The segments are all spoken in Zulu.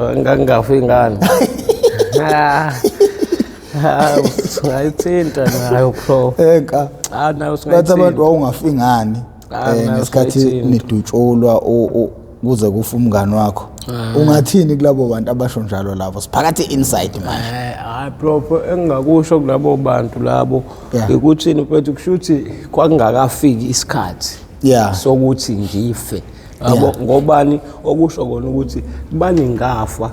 Ngangafa ingane. Ngayithinta nayo bro. Eka. Nayo Bathi singayithinta. abantu wawungafa ingane. Ngesikhathi nidutshulwa kuze kufa umngane wakho. Ungathini kulabo bantu abasho njalo labo? Siphakathi inside manje. Hayi bro, engingakusho kulabo bantu labo ukuthi mfethu kushuthi kwakungakafiki isikhathi. Yeah. Sokuthi ngife. Yabo ngobani okusho kona ukuthi baningafa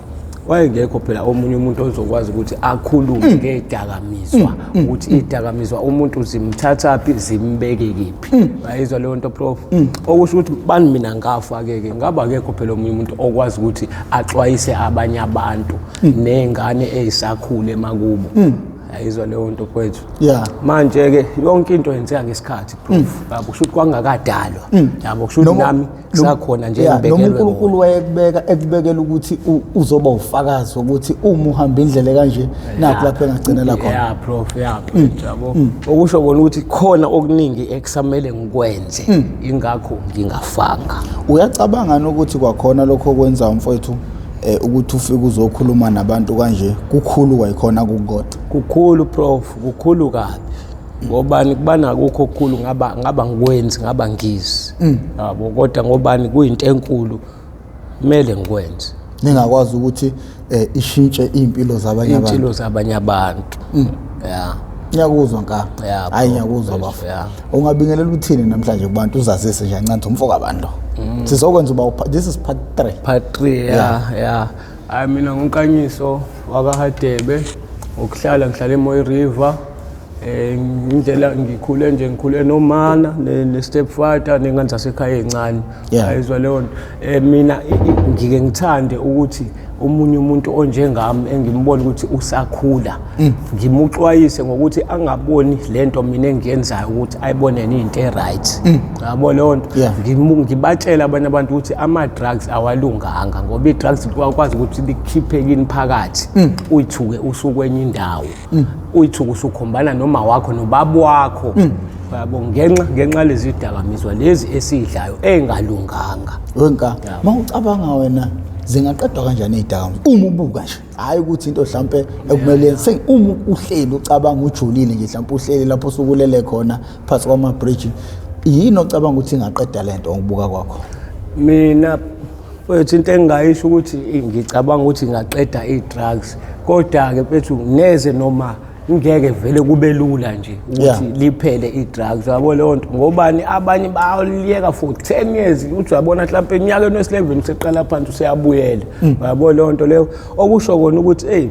wayengekho phela omunye umuntu ozokwazi ukuthi akhulume ngedakamizwa ukuthi idakamizwa umuntu zimthathaphi zimbeke kephi bayizwa leyo nto prof okusho ukuthi bani mina ngafa ke ngaba akekho phela omunye umuntu okwazi ukuthi axwayise abanye abantu nengane ezisakhule makubo ayizwa leyo nto kwethu manje ke yonke into yenzeka ngesikhathi proof yabo kusho ukuthi kwangakadalwa yabo kusho ukuthi nami sakhona nje ngibekelwe uNkulunkulu wayekubekela ukuthi uzoba ufakazi ukuthi uma uhamba indlela kanje nakho lapho engagcinela khona yeah prof yabo okusho kona ukuthi khona okuningi ekusamele ngikwenze ingakho ngingafanga uyacabanga ukuthi kwakhona lokho okwenza umfowethu ukuthi ufike uzokhuluma nabantu kanje kukhulu kwayikhona kukodwa kukhulu prof kukhulu kabi ngobani kubana akukho okukhulu ngaba ngikwenzi ngaba ngizi yabo kodwa ngobani kuyinto enkulu kumele ngikwenze ningakwazi ukuthi ishintshe impilo zabanye abantu yeah ngiyakuzwa nka hayi ngiyakuzwa bafu ungabingelela uthini namhlanje kubantu uzazise nje kancane umfoko abantu sizokwenza uba this is part 3 yeah hayi mina ngonkanyiso wakaHadebe ukuhlala ngihlala eMoy River indlela ngikhule nomana ne-stepfather nengane zasekhaya ezincane ayizwa leyo mina ngike ngithande ukuthi omunye umuntu onjengami engimbona ukuthi usakhula ngimuxwayise ngokuthi angaboni lento mina engiyenzayo ukuthi ayibone into eright yabo leyo nto ngibatshela abanye abantu ukuthi ama drugs awalunganga ngoba i-drugs likwazi ukuthi likhiphe kini phakathi uyithuke usukwenye indawo uyithuke usukhombana noma wakho nobaba wakho yabo ngenxa lezi dakamizwa lezi esidlayo engalunganga wenka mawucabanga wena zingaqedwa kanjani izidakamizwa uma ubuka nje hayi ukuthi into mhlambe ekumele uma uhleli ucabanga ujulile nje mhlambe uhleli lapho sukulele khona phansi kwama bridge yini ocabanga ukuthi ingaqeda lento ngokubuka kwakho mina futhi into engayisho ukuthi ngicabanga ukuthi ngaqeda i-drugs kodwa ke mfethu neze noma ngeke vele kube lula nje ukuthi liphele i-drugs yabo leyo nto ngobani abanye bayaliyeka for 10 years uthi uyabona mhlawumbe eminyakeni wesi11 seqala phansi useyabuyela yabo leyo nto leyo okusho kona ukuthi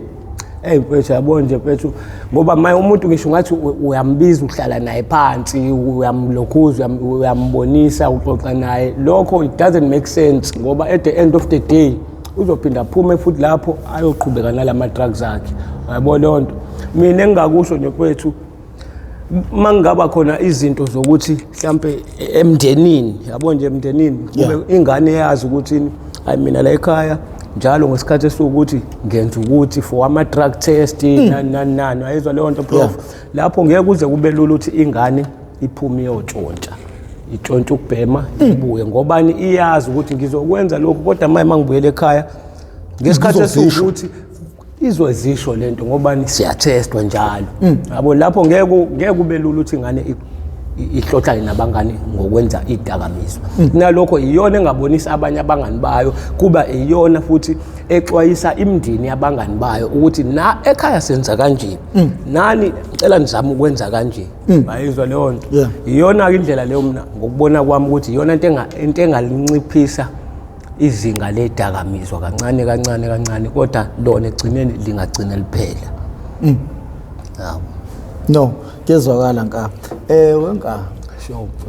mfethu yabo nje mfethu ngoba manje umuntu ngisho ngathi uyambiza uhlala naye phansi uyamlokhuza uyambonisa uxoxa naye lokho it doesn't make sense ngoba at the end of the day uzophinda aphume futhi lapho ayoqhubeka nalama drugs akhe yabo leyo nto mina engakusho nje kwethu mangaba khona izinto zokuthi mhlambe emndenini yabo nje emndenini kube ingane yazi ukuthi hayi mina la ekhaya njalo ngesikhathi esukuthi ngenza ukuthi for ama drug test nani ayizwa leyo nto prof lapho ngeke kuze kube lula ukuthi ingane iphume iyotshontsha itshontsha ukubhema ibuye ngobani iyazi ukuthi ngizokwenza lokho kodwa manje mangibuyele ekhaya ngesikhathi esukuthi izozisho lento ngoba siyatestwa njalo yabo lapho ngeke kube lula ukuthi ingane ihlohlane nabangani ngokwenza idakamizwa nalokho iyona engabonisa abanye abangani bayo kuba iyona futhi exwayisa imndini yabangani bayo ukuthi na ekhaya senza kanje nani ngicela nizame ukwenza kanje bayizwa leyo nto iyona indlela leyo mina ngokubona kwami ukuthi iyona into engalinciphisa izinga ledakamizwa kancane kodwa lona egcineni lingagcina liphela no kezwakala nka wenka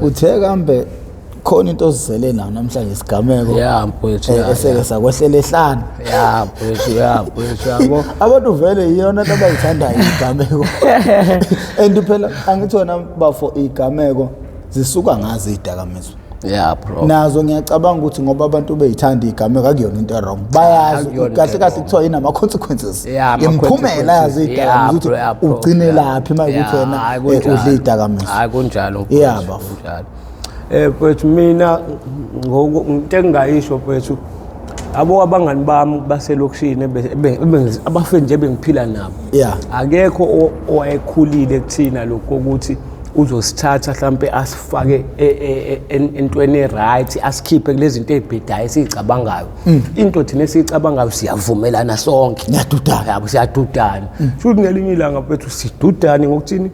uthe kambe khona into ozizele nayo namhlanje isigameko mfowethu eseke sakwehlela ehlana mfowethu yabo abantu vele iyona into abayithandayo izigameko and phela angithona bafo izigameko zisuka ngazi izidakamizwa bro nazo ngiyacabanga ukuthi ngoba abantu beyithanda igameko akuyona into wrong bayazi kahle kuthiwa yini ama consequences imphumela yazi idakamizwa ukuthi ugcine laphi manje ukuthi wena udle idakamizwa hayi kunjalo mfowethu mina into engayisho mfowethu abo abangani bami baselokishini abafeni nje bengiphila nabo Yeah. akekho owayekhulile kuthina lokho ukuthi uzosithatha mhlambe asifake entweni eright asikhiphe kulezi zinto ezibhedayo esicabangayo into thina esicabangayo siyavumelana sonke Niyadudana. yabo siyadudana futhi ngelinye ilanga bethu sidudane ngokuthini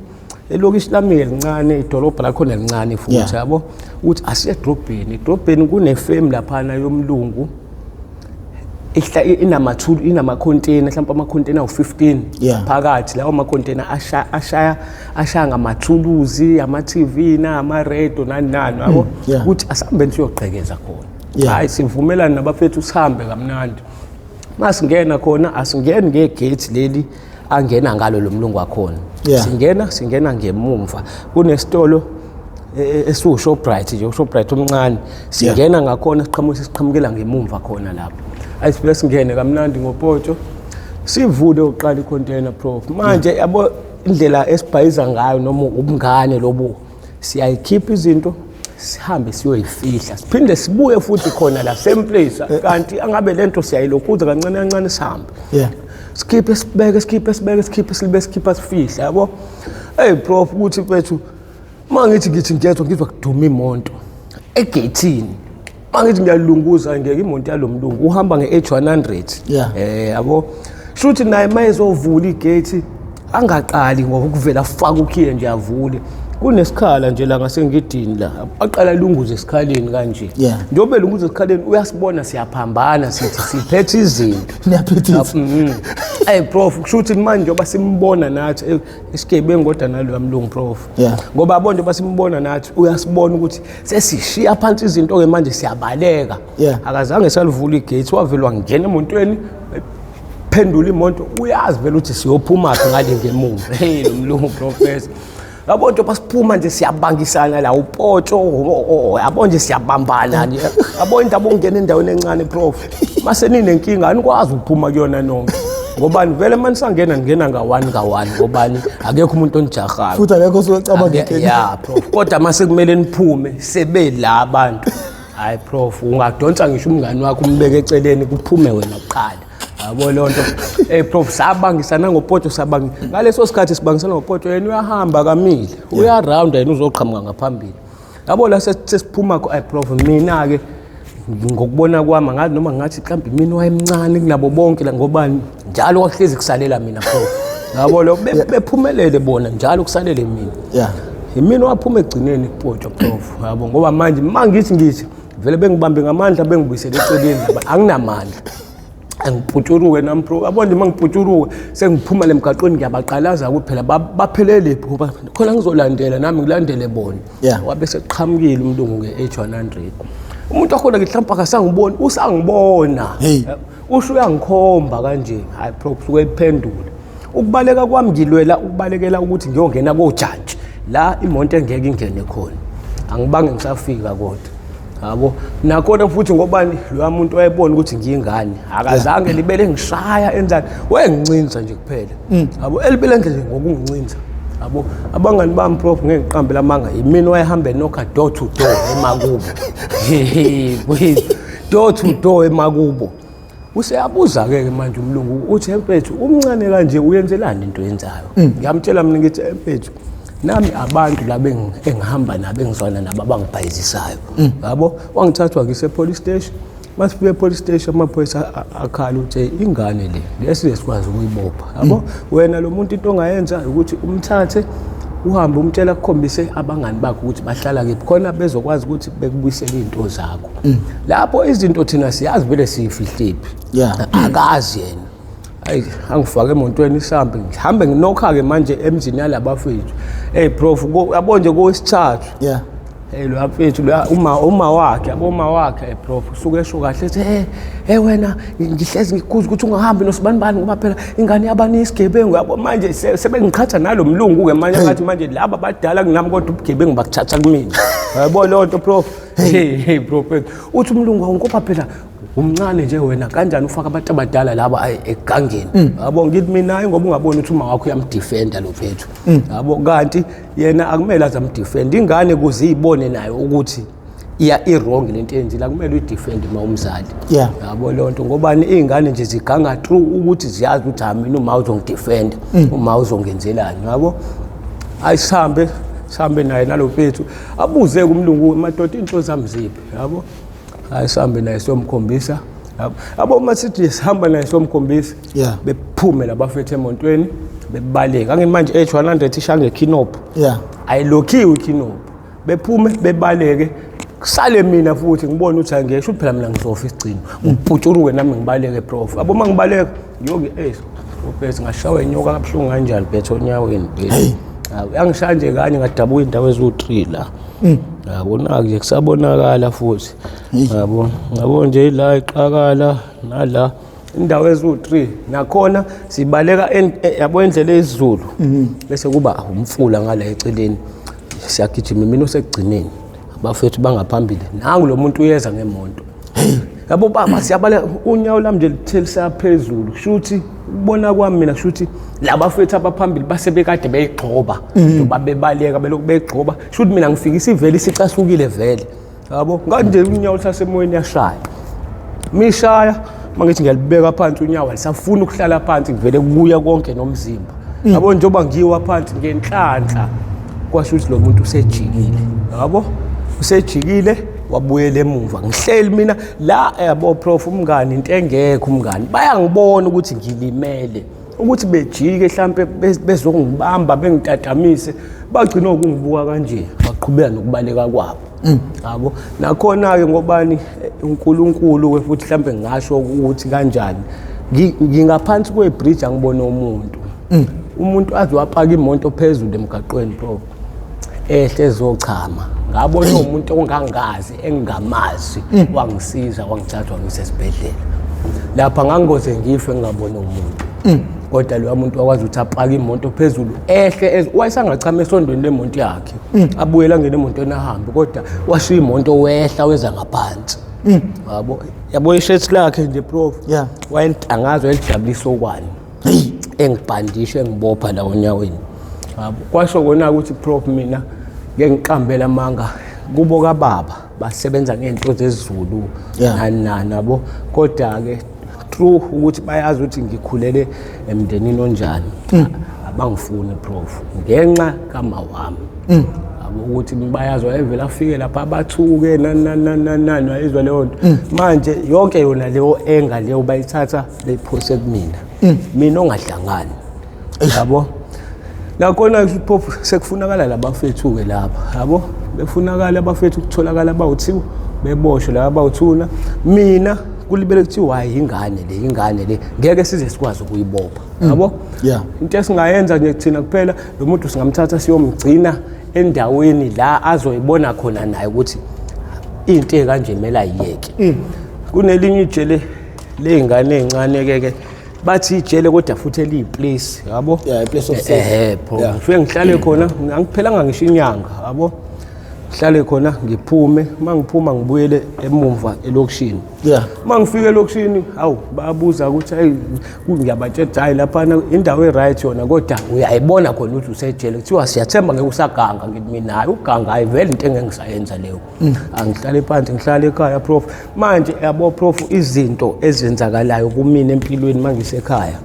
elokishi lami elincane idolobha lakhona elincane futhi yabo ukuthi asiye edrobheni kunefem laphana yomlungu inama-container mhlawumbe ama-container u-15 phakathi lawo ma-container ashaya ngamathuluzi ama-TV ama-radio nani yabo ukuthi asihambeni siyogqekeza khona hayi sivumelane nabafethu sihambe kamnandi masingena khona asingeni ngegate leli angena ngalo lo mlungu wakhona singena ngemumva kunesitolo esiwu-Shoprite nje u-Shoprite omncane singena ngakhona siqhamukela ngemumva khona lapho ayisifike singene kamnandi ngopoto sivule uqala icontainer prof manje yabo indlela esibhayiza ngayo noma ubungane lobo siyayikhipha izinto sihambe siyoyifihla siphinde sibuye futhi khona la same place kanti angabe lento siyayilokhuza kancane kancane sihambe sikhiphe sibe sifihla yabo prof ukuthi mfethu mangithi ngizwa kuduma imoto egate-ini mangithi ngiyalunguza ngeke imoto yalomlungu uhamba nge-H100 yabo shuthi naye mayezovula igate angaqali ngokuvela faka ukhiye nje avule kunesikhala nje la ngasengidini la aqala lunguze esikhaleni kanje njobe lunguze esikhaleni uyasibona siyaphambana sithi siphethe izinto niyaphethisa prof kushuthi manje njoba simbona nathi esigebengu kodwa nalo mlungu prof ngoba yabo njoba simbona nathi uyasibona ukuthi sesishiya phansi izinto ke manje siyabaleka akazange salivula igate wavelwa ngena emontweni phendula imoto uyazi vele ukuthi siyophuma phi ngale ngemuva lo mlungu professor yabo nje basiphuma nje siyabangisana la upoto yabo nje siyabambana nje yabo indaba ongena endaweni encane prof mase ninenkinga anikwazi ukuphuma kuyona nonke ngobani vele manje sangena ngena ngawani ngobani akekho umuntu onijahayo futhi akekho osocabanga prof kodwa mase kumele niphume sebela abantu hayi prof ungadonsa ngisho umngani wakho umbeke eceleni kuphume wena kuqala yabo lonto prof sabangisana ngopoto ngaleso sikhathi sibangisana ngopoto yena uyahamba kamile uyaround yena uzoqhamuka ngaphambili yabo la sesiphuma prof mina ke ngokubona kwami ngathi noma ngathi mhlawumbe mina wayemncane kunabo bonke la ngobani njalo wahlezi kusalela mina prof yabo lo bephumelele bona njalo kusalele mina mina waphuma egcineni kupoto prof yabo ngoba manje mangithi vele bengibambe ngamandla bengibuyisele eceleni anginamandla angiphutshuruke nampro abonje mangiphutshuruke sengiphuma lemgaqweni ngiyabaqalaza kuphela baphelele ngoba khona ngizolandela nami ngilandele bona wabe seqhamukile umlungu nge-H100 umuntu akhona ngihlampa akasangibona usangibona usho uyangikhomba kanje hayi prof suke iphendule ukubaleka kwami ngilwela ukubalekela ukuthi ngiyongena kojantshi la imonto engeke ingene khona angibange ngisafika kodwa yabo nakhona futhi ngobani lo muntu wayebona ukuthi ngiyingane akazange libele ngishaya enzani wengincinza nje kuphela yabo elibele nje ngokungincinza yabo abangani bami prof ngeke ngiqambela amanga yimina wayehamba enokha door to door eMakubo door to door eMakubo useyabuza ke manje umlungu uthi mfethu umncane kanje uyenzelani into yenzayo ngiyamtshela mina ngithi mfethu nami abantu la engihamba nabo engizwana nabo abangibhayizisayo yabo wangithathwa ngise police station masifike police station amaphoyisa akhala uthi ingane le lesikwazi ukuyibopha yabo wena lo muntu into ongayenza ukuthi umthathe uhambe umtshela ukukhombise abangani bakho ukuthi bahlala kephi khona bezokwazi ukuthi bekubuyisele izinto zakho lapho izinto thina siyazi vele siyifihlephi akazi yena hayi angifake emontweni isambe ngihambe nginokha ke manje emzini yalabafethu prof yabo nje kowesithathu lo afethu uma wakhe aboma wakhe prof usuke esho kahle ethi wena ngihlezi ngikuza ukuthi ungahambi nosibani ngoba phela ingane yabani isigebengu yabo manje sebengiqhatha nalo mlungu ke manje ngathi manje laba badala kunami kodwa ubugebengu bakuthatha kumina yabo lonto prof prof uthi umlungu awungopha phela umncane nje wena kanjani ufaka abantu abadala laba egangeni yabo ngithi mina ngoba ungaboni ukuthi uma wakho uyamdefenda lo phethu yabo kanti yena akumele azamdefend ingane kuze izibone nayo ukuthi i-wrong lento eyenzile kumele uyidefend uma umzali Yeah. yabo lonto ngobani izingane nje ziganga through ukuthi ziyazi ukuthi mina uma uzongidefend uma uzongenzelani yabo ayisambe naye nalo mfethu abuze kumlungu madoda into zami ziphi yabo ayisambe naye somkhombisa yabo uma sithi sihamba naye somkhombisa Yeah. bephume labafethu emontweni bebaleka angithi manje H100 ishange Kinopho Yeah. ayilokhiwe iKinopho bephume bebaleke kusale mina futhi ngibona ukuthi angesho phela mina ngizofa isigcino ngiphutshuruke nami ngibaleke prof abo mangibaleka ngiyoke ubese ngashawa inyoka kabuhlungu kanjani bethe onyaweni bese angishanje kanye ngadabuka indawo ezu3 la yabona ke kusabonakala futhi yabo nje la iqakala nala indawo ezu3 nakhona sibaleka yabo endlela ezizulu bese kuba umfula ngala eceleni siyagijima mina usegcineni abafethu bangaphambili nangu lo muntu uyeza ngemonto yabo baba siyabaleka unyawo lami nje lithelisa phezulu kushuthi ubona kwami mina kushuthi labafethu abaphambili basebekade beyigxoba ngoba bebaleka belokhu beyigxoba kushuthi mina ngifikisa iveli sicasukile vele yabo nganje unyawo sasemoyeni yashaya mishaya mangithi ngiyalibeka phansi unyawo alisafuna ukuhlala phansi ngivele kubuya konke nomzimba yabo njengoba ngiwa phansi ngenhlanhla kwashuthi lo muntu usejikile yabo usejikile wabuyela emuva ngihleli mina la yabo prof umngani into engekho umngani bayangibona ukuthi ngilimele ukuthi bejike mhlambe bezongibamba bengitatamise bagcina ukungibuka kanje baqhubeka nokubaleka kwabo yabo nakhona ke ngobani uNkulunkulu we futhi mhlambe ngasho ukuthi kanjani ngingaphansi kwebridge angibona umuntu azowapaka imoto phezulu emgaqweni prof ehle ezochama ngabona umuntu ongangazi engingamazi wangisiza wangithatha wangisesibhedlela lapha ngangoze ngife ngingabona umuntu kodwa lo muntu wakwazi ukuthi apaka imoto phezulu ehle wayesangachama esondweni lemonto yakhe abuyela ngene emontweni ahambe kodwa washiya imoto wehla weza ngaphansi yabo ishethi lakhe nje prof wayentangazwa elijabulisa okwani engibhandishe ngibopha la onyaweni kwasho kona ukuthi prof mina ngeke ngiqambela amanga kubo kababa basebenza ngento zezulu nabo kodwa ke true ukuthi bayazi ukuthi ngikhulele emndenini onjani abangifuni prof ngenxa kama wami ukuthi bayazi wayevela afike lapha abathuke nani wayizwa leyo nto manje yonke yona leyo enga leyo bayithatha beyiphose kumina mina ongahlangani yabo nakhona prof sekufunakala labafethu ke lapha yabo befunakala abafethu ukutholakala abawuthiwa beboshwe la abawuthuna mina kulibele kuthiwa ingane le ngeke size sikwazi ukuyibopha yabo into esingayenza nje thina kuphela lo muntu singamthatha siyomgcina endaweni la azoyibona khona naye ukuthi into kanje kumele ayiyeke kunelinye ijele lezingane ezincane ke bathi ijele kodwa futhi eliyiplace yabo iplace of safe ngifike ngihlale khona ngangiphelanga ngisho inyanga yabo ngihlale khona ngiphume mangiphuma ngibuyele emumva elokishini mangifika elokishini bayabuza ukuthi hey ngiyabatshela hayi lapha indawo eright yona kodwa uyayibona khona ukuthi usejele kuthiwa siyathemba ngeke usaganga ngithi mina hayi uganga ayivele into engengisayenza leyo angihlale phansi ngihlale ekhaya prof manje yabo prof izinto ezenzakalayo kumina empilweni mangisekhaya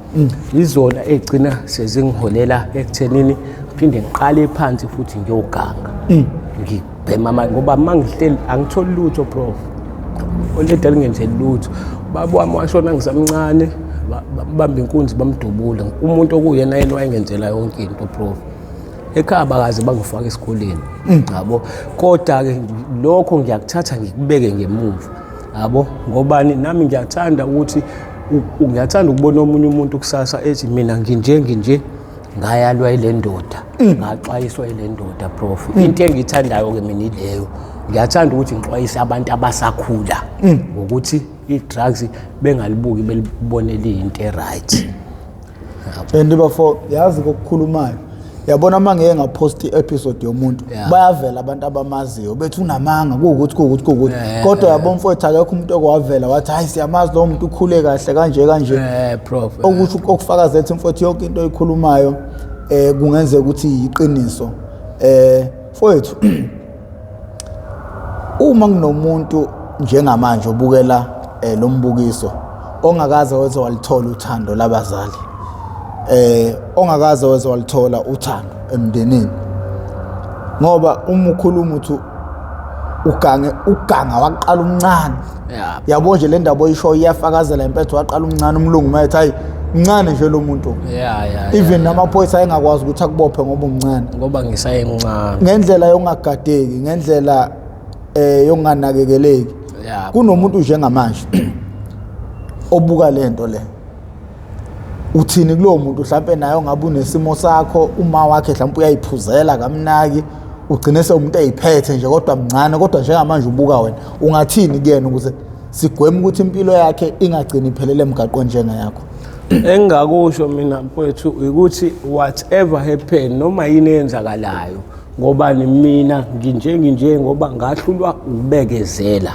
izona egcina sezingiholela ekuthenini phinde ngiqale phansi futhi ngiyoganga ngibhema ngoba mangihleli angitholi lutho prof oledala ngenze lutho baba wami washona ngisamncane bamba inkunzi bamdubula umuntu okuyena yena wayengenzela yonke into prof ekhaya bakaze bangifaka esikoleni yabo kodwa ke lokho ngiyakuthatha ngikubeke ngemuva yabo ngobani nami ngiyathanda ukuthi ngiyathanda ukubona omunye umuntu kusasa ethi mina nginje ngayalwa ile ndoda ngaxwayiswa ile ndoda prof into engithandayo ke mina ileyo ngiyathanda ukuthi ngixwayise abantu abasakhula ukuthi i-drugs bengalibuki belibonele into eright and bafo yazi kokukhulumayo yabona mangeke ngapost i-episode yomuntu bayavela abantu abamaziyo bethi unamanga kuwukuthi kodwa yabo mfowethu akekho umuntu okwavela wathi hayi siyamazi lo muntu ukhule kahle kanje prof ukuthi okufakaza ethi mfowethu yonke into oyikhulumayo kungenzeka ukuthi iqiniso mfowethu uma kunomuntu njengamanje obukela lo mbukiso ongakaze weze walithola uthando labazali, ongakaze weze walithola uthando emndenini, ngoba uma ukhuluma uthi uganga waqala umncane, yabo nje le ndaba oyisho iyafakazela impethu, waqala umncane, umlungu mayethi hayi mncane nje lo muntu, even namaphoyisa ayengakwazi ukuthi akubophe ngoba umncane, ngoba ngisayemncane, ngendlela yongagadeki, ngendlela yonganakekeleki. Kunomuntu njengamanje obuka lento le, uthini kulowo muntu mhlawumbe naye ongabe unesimo sakho, uma wakhe mhlawumbe uyayiphuzela kamnaki, ugcine sewumuntu eyiphethe nje kodwa mncane, kodwa njengamanje ubuka wena, ungathini kuyena ukuze sigweme ukuthi impilo yakhe ingagcini iphelele emgaqweni njengayakho? Engakusho mina mfowethu ukuthi whatever happen, noma yini eyenzakalayo, ngoba mina nginje ngoba ngahlulwa ukubekezela,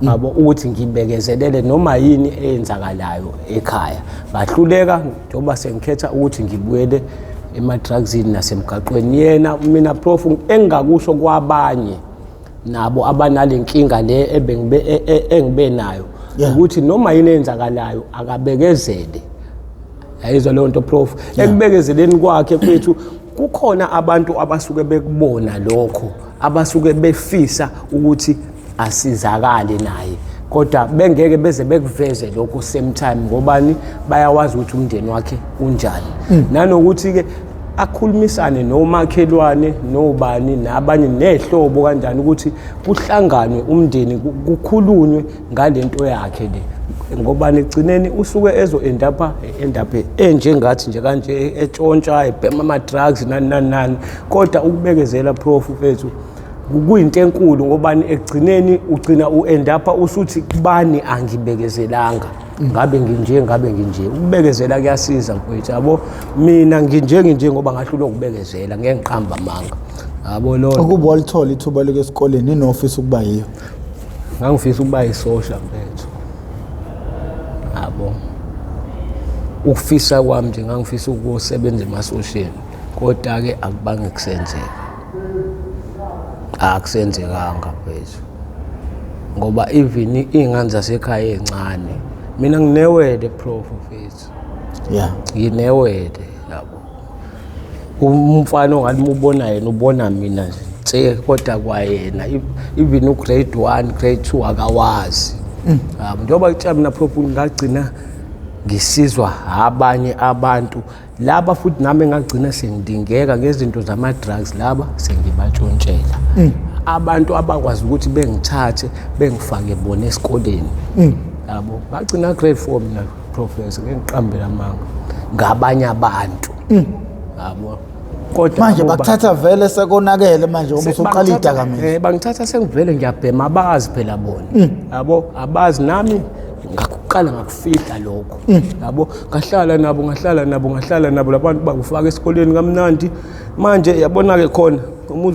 yabo ukuthi ngibekezelele noma yini eyenzakalayo ekhaya, ngahluleka njengoba sengikhetha ukuthi ngibuyele ema-drugsini nasemgaqweni. Yena mina Prof engakusho kwabanye nabo abanale nkinga le engibe nayo, ukuthi noma yini eyenzakalayo akabekezele. Yayizwa leyo nto Prof, ekubekezeleni kwakhe kwethu kukhona abantu abasuke bekubona lokho, abasuke befisa ukuthi asizakale naye, kodwa bengeke beze bekuveze lokho same time, ngobani bayawazi ukuthi umndeni wakhe unjani. Nanokuthi ke akhulumisane nomakhelwane nobani nabanye nehlobo kanjani ukuthi kuhlanganwe umndeni kukhulunywe ngalento yakhe le, ngoba egcineni usuke end up enjengathi nje kanje etshontsha ebhema ama-drugs nani, kodwa ukubekezela Prof fethu kuyinto enkulu, ngobani egcineni ugcina end up usuthi kubani angibekezelanga, ngabe nginje. Ukubekezela kuyasiza mfowethu, yabo mina nginje ngoba ngahlulwa ukubekezela, ngeke ngiqamba amanga, yabo lo ukuba walithola ithuba leke esikoleni inofisa ukuba yiyo. Ngangifisa ukuba isosha mfethu, yabo ukufisa kwami nje ngangifisa ukusebenza emasosheni, kodwa ke akubange kusenzeka, akusenzekanga mfethu, ngoba even iy'ngane zasekhaya ezincane mina nginewele Prof mfethu, nginewele, yabo umfana ongathi ubona yena ubona mina nje, kodwa kwayena even ugrade 1 grade 2 akawazi. Njengoba kuthiwa mina Prof ngagcina ngisizwa abanye abantu laba, futhi nami ngagcina sengidingeka ngezinto zama-drugs, laba sengibatshontshela. Abantu abakwazi ukuthi bengithathe bengifake bona esikoleni, yabo ngagcina grade 4 mina Professor, ngiqambela amanga ngabanye abantu, yabo kodwa manje bakuthatha vele sekonakele manje uma usuqala idakamizwa. Bangithatha sengivele ngiyabhema, abazi phela bona, yabo abazi, nami ngakuqala ngakufihla lokho, yabo ngahlala nabo labantu bakufaka esikoleni kamnandi. Manje yabona-ke khona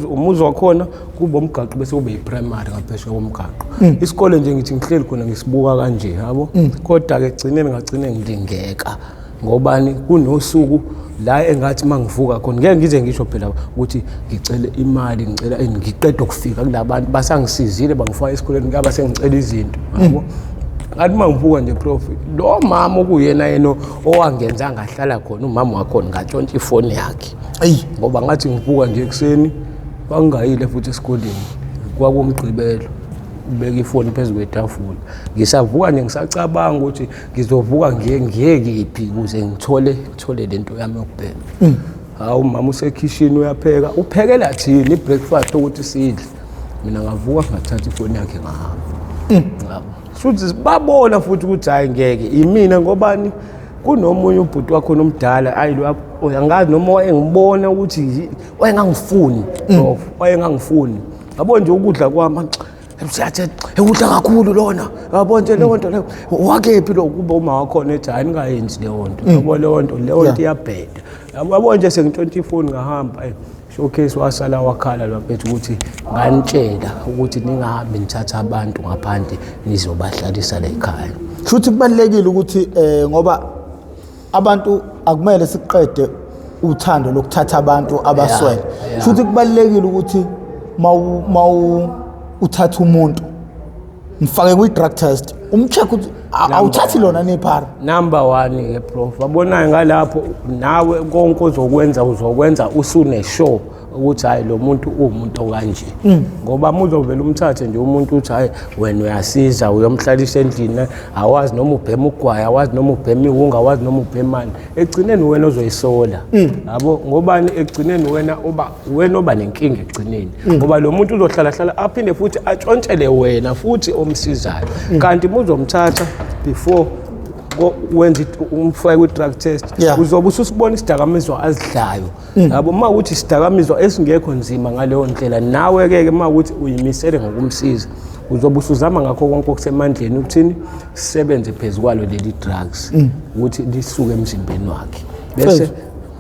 umuzi wakhona kuba umgaqo bese kube yi-primary ngaphesheya komgaqo. Isikole nje ngithi ngihleli khona ngisibuka kanje, yabo kodwa-ke egcineni ngagcine ngilingeka, ngobani kunosuku la engathi mangivuka khona ngeke ngize ngisho phela ukuthi ngicele imali, ngiqeda ukufika kulabantu basangisizile bangifaka esikoleni, ngaba sengicela izinto, yabo ngathi mangivuka nje Prof, lo mama okuyena yena owangenza ngahlala khona, umama wakhona ngatshontsha ifoni yakhe, ngoba ngathi ngivuka nje ekuseni bangayile futhi esikoleni, kwakumgqibelo ubeka ifoni phezu kwetafula. Ngisavuka nje ngisacabanga ukuthi ngizovuka ngiye kephi ukuze ngithole lento yami yokubhema. Hawu mama usekhishini uyapheka, uphekela thini ibreakfast ukuthi sidle, mina ngavuka ngathatha ifoni yakhe ngahamba. Futhi babona futhi ukuthi hayi ngeke imina, ngobani kunomunye ubhuti wakho nomdala angazi noma wayengibona ukuthi wayengangifuni Prof, wayengangifuni, yabo nje ukudla kwami siyathi ukudla kakhulu lona, yabo nje leyo nto leyo wakephi lo, kuba uma wakhona ethi hayi ningayenzi leyo nto, yabo leyo nto iyabheda, yabo nje sengitshontsha ifoni ngahamba. Showcase wasala wakhala lwaphethu ukuthi nganitshela ukuthi ningahambi nithatha abantu ngaphandle nizobahlalisa la ekhaya. Futhi kubalekile ukuthi ngoba abantu akumele siqede uthando lokuthatha abantu abaswele. Futhi kubalekile ukuthi uthatha umuntu mfake kwi-drug test umcheck ukuthi awuthathi lona nephara. Number 1 ke prof, wabonayo ngalapho nawe konke uzokwenza usune sure ukuthi hayi lo muntu umuntu okanje. Ngoba uzovela umthathe nje umuntu uthi hayi wena uyasiza uyomhlalisa endlini awazi noma ubhema ugwayi awazi noma ubhema iwunga awazi noma ubhema mani egcineni wena ozoyisola. Yabo ngobani egcineni wena oba nenkinga egcineni. Ngoba lo muntu uzohlala aphinde futhi atshontshele wena futhi omsizayo. Kanti uzomthatha before wenza umfake kwi-drug test uzobe ususibona isidakamizwa azidlayo. Yabo uma ukuthi isidakamizwa esingekho nzima ngaleyo ndlela nawe-ke uma ukuthi uyimisele ngokumsiza uzobe usuzama ngakho konke okusemandleni ukuthini sisebenze phezu kwalo leli drugs ukuthi lisuke emzimbeni wakhe bese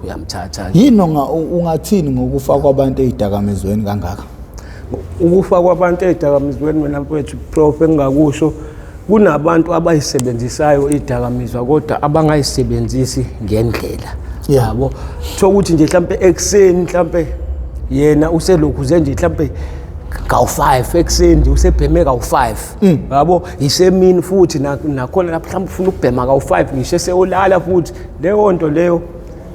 uyamthatha. Yini ungathini ngokufa kwabantu ezidakamizweni kangaka? Ukufa kwabantu ezidakamizweni mina mfowethu prof engakusho kunabantu abayisebenzisayo idakamizwa kodwa abangayisebenzisi ngendlela. Yabo thokuthi nje mhlambe ekseni mhlambe yena uselokhu nje mhlambe ka5 ekseni usebheme ka5. Yabo isemini futhi nakhona lapho mhlambe ufuna ukubhema ka5 ngisho sewolala futhi leyo nto leyo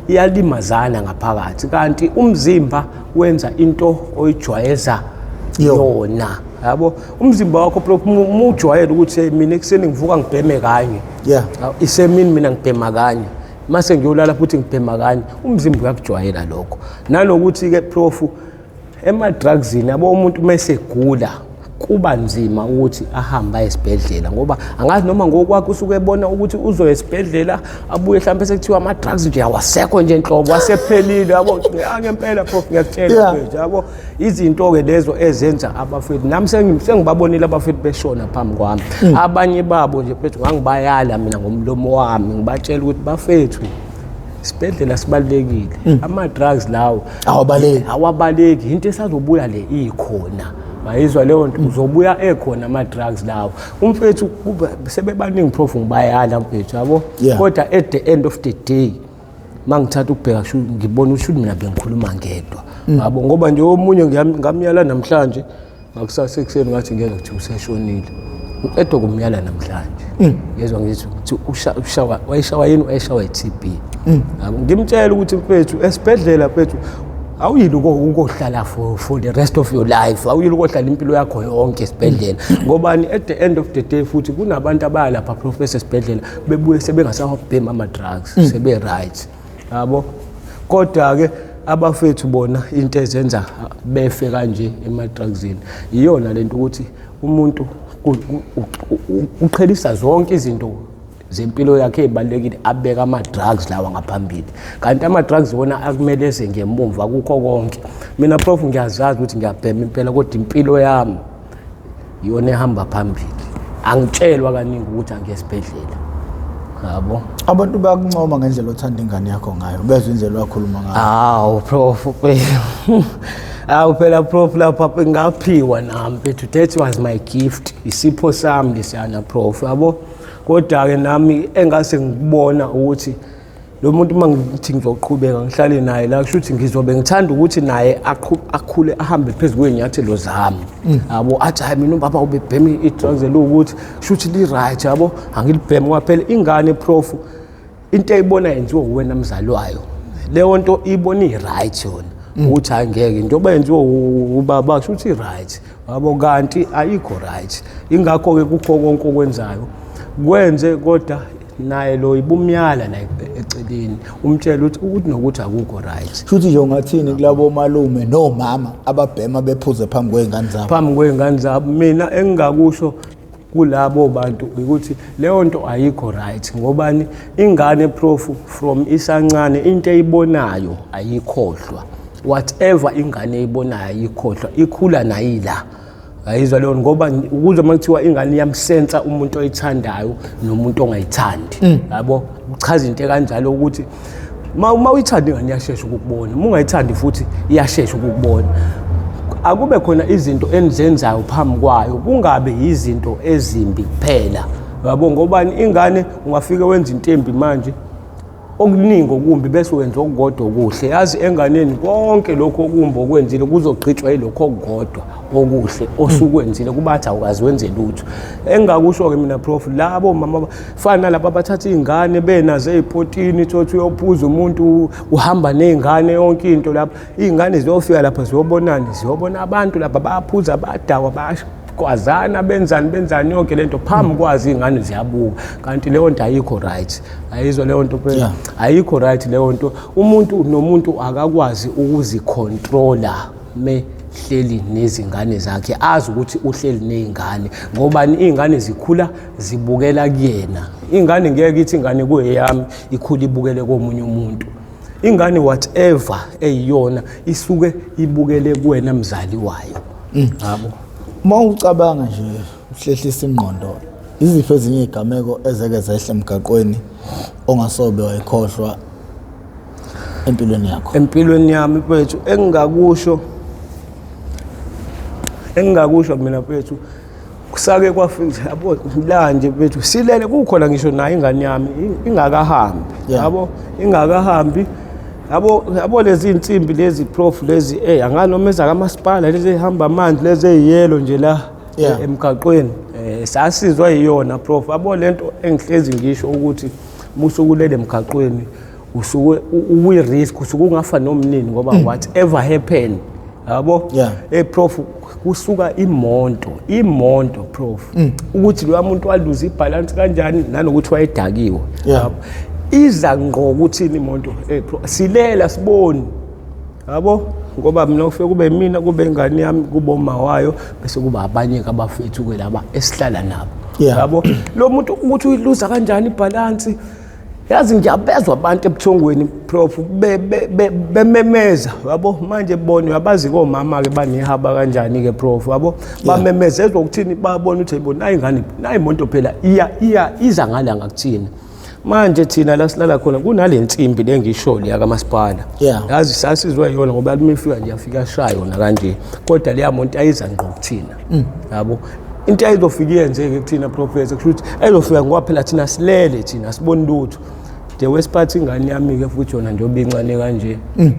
iyalimazana ngaphakathi kanti umzimba wenza into oyijwayeza yona. Yabo umzimba wakho prof mujwayele ukuthi mina ekseni ngivuka ngibheme kanye isemini mina ngibhema kanye mase ngiyolala futhi ngibhema kanye umzimba uyakujwayela lokho. Nanokuthi ke prof ema-drugsini yabo umuntu mesegula kuba nzima ukuthi ahamba esibhedlela ngoba angazi noma ngokwakhe usuke ebona ukuthi uzoya esibhedlela abuye mhlawumbe sekuthiwa ama-drugs nje awasekho nje enhlobo wasephelile. Yabo ngempela prof ngiyakutshela mfethu yabo izinto-ke lezo ezenza abafethu nami sengibabonile abafethu beshona phambi kwami. Abanye babo nje mfethu ngangibayala mina ngomlomo wami ngibatshela ukuthi bafethu isibhedlela sibalekile. Ama-drugs lawo awabaleki into esazobuya le ikhona. Bayizwa leyo nto uzobuya ekhona ama-drugs lawo umfethu sebebaningi prof ngibayala mfethu yabo kodwa at the end of the day mangithatha ukubheka sho ngibona ukuthi mina bengikhuluma ngedwa. Yabo ngoba nje omunye ngamyala namhlanje ngakusasa ekuseni ngathi ngeke kuthi useshonile uqedwe kumyala namhlanje yezwa ngithi wayishawa yini wayishawa i-TB. Yabo ngimtshela ukuthi mfethu esibhedlela mfethu awuyili ukohlala for the rest of your life awuyili ukohlala impilo yakho yonke esibhedlela ngobani at the end of the day futhi kunabantu abayalapha professor esibhedlela bebuye sebengasabhema ama-drugs sebe right. Yabo kodwa ke abafethu bona into ezenza befe kanje ema-drugsini iyona lento ukuthi umuntu uqhelisa zonke izinto zempilo yakhe ezibalekile abeka ama-drugs lawa ngaphambili kanti ama-drugs wona akumele eze ngemumva kukho konke. Mina prof ngiyazazi ukuthi ngiyabhema impela kodwa impilo yami iyona ehamba phambili angitshelwa kaningi ukuthi angiye esibhedlela. Yabo abantu bayakuncoma ngendlela othanda ingane yakho ngayo bezwe indlela wakhuluma ngayo. Hawu prof phela prof lapha ngaphiwa nami bethu that was my gift isipho sami lesiyana prof. Yabo kodwa-ke nami engase ngikubona ukuthi lo muntu uma ngithi ngizoqhubeka ngihlale naye la kusho ukuthi ngizobe ngithanda ukuthi naye akhule ahambe phezu kwey'nyathelo zami. Yabo athi hayi mina ubaba ubebheme i-drugs ukuthi kusho ukuthi li-right. Yabo angilibheme kwaphela ingane prof into eyibona yenziwa uwena mzali wayo leyo nto ibona i-right yona ukuthi hayi ngeke njengoba yenziwa ubaba kusho ukuthi i-right. Yabo kanti ayikho right ingakho-ke kukho konke okwenzayo kwenze kodwa naye lo ibumyala la eceleni umtshela ukuthi nokuthi akukho right. Futhi nje ungathini kulabo malume nomama ababhema bephuze phambi kwey'ngane zabo? Mina engingakusho kulabo bantu ukuthi leyo nto ayikho right ngobani ingane prof from isancane into eyibonayo ayikhohlwa whatever ingane eyibonayo ayikhohlwa ikhula nayila. Ayizwa leyo ngoba ukuze makuthiwa ingane iyamsensa umuntu oyithandayo nomuntu ongayithandi. Yabo uchaza into kanjalo ukuthi uma uyithanda ingane iyashesha ukukubona uma ungayithandi futhi iyashesha ukukubona. Akube khona izinto enizenzayo phambi kwayo kungabe izinto ezimbi kuphela. Yabo ngobani ingane ungafike wenza into embi manje okuningi okumbi bese wenza okukodwa okuhle. Yazi enganeni konke lokho okumbi okwenzile kuzogqitshwa yilokho okukodwa okuhle osukwenzile kubathi awukazi wenze lutho. Engakusho-ke mina prof, labo mama fana laba bathatha izingane benazo ezipotini thothi uyophuza umuntu uhamba nezingane yonke into lapha. Izingane ziyofika lapha ziyobonani, ziyobona abantu lapha bayaphuza badakwa kwazana benzani yonke lento phambi kwazi izingane ziyabuka. Kanti leyo nto ayikho right. Ayizwa leyo nto phela. Ayikho right leyo nto. Umuntu nomuntu akakwazi ukuzicontrola hleli nezingane zakhe, azi ukuthi uhleli nezingane ngoba izingane zikhula zibukela kuyena. Ingane ngeke ithi ingane kuyeyami ikhula ibukele komunye umuntu. Ingane whatever eyiyona isuke ibukele kuwena mzali wayo. Yabo. Mawucabanga nje uhlehlisa ingqondo, izifo ezinye izigameko ezeke zehle emgaqweni ongasobe wayikhohlwa empilweni yakho? Empilweni yami mfethu engakusho mina mfethu kusake kwafika yabo la nje mfethu silele kukhona ngisho nayo ingane yami ingakahambi. Yabo ingakahambi. Yabo lezi insimbi lezi prof lezi anganoma ezakamasipala lezi ehamba amanzi lezi eyelo nje la emgaqweni sasizwa yiyona prof. Yabo lento engihlezi ngisho ukuthi musukulele emgaqweni usuke uyi-risk, usuke ungafa nomnini ngoba whatever happen. Yabo prof kusuka imonto prof ukuthi lo muntu waluza ibalance kanjani nanokuthi wayedakiwe. Yabo iza ngqo ukuthini imonto silela siboni. Yabo ngoba mina kufike kube mina kube ingane yami kube uma wayo bese kuba abanye abafethu ke laba esihlala nabo. Yabo lo muntu ukuthi uyiluza kanjani ibalance. Yazi ngiyabezwa abantu ebuthongweni prof bememeza. Yabo manje bona uyabazi komama ke banehaba kanjani ke prof. Yabo bamemezezwa ukuthini babona ukuthi yibona nayi ingane nayi imonto phela iza ngala ngakuthina. Manje thina la silala khona kunale nsimbi lengisholi yakamasipala. Yazi sasizwe yona ngoba limifika nje afika shaya yona kanje kodwa leya monto ayiza ngqo kuthina. Yabo into ayizofika yenzeke kuthina professor kusho ukuthi ayizofika ngoba phela thina silele thina siboni lutho. The worst part ingane yami ke futhi yona nje obincane kanje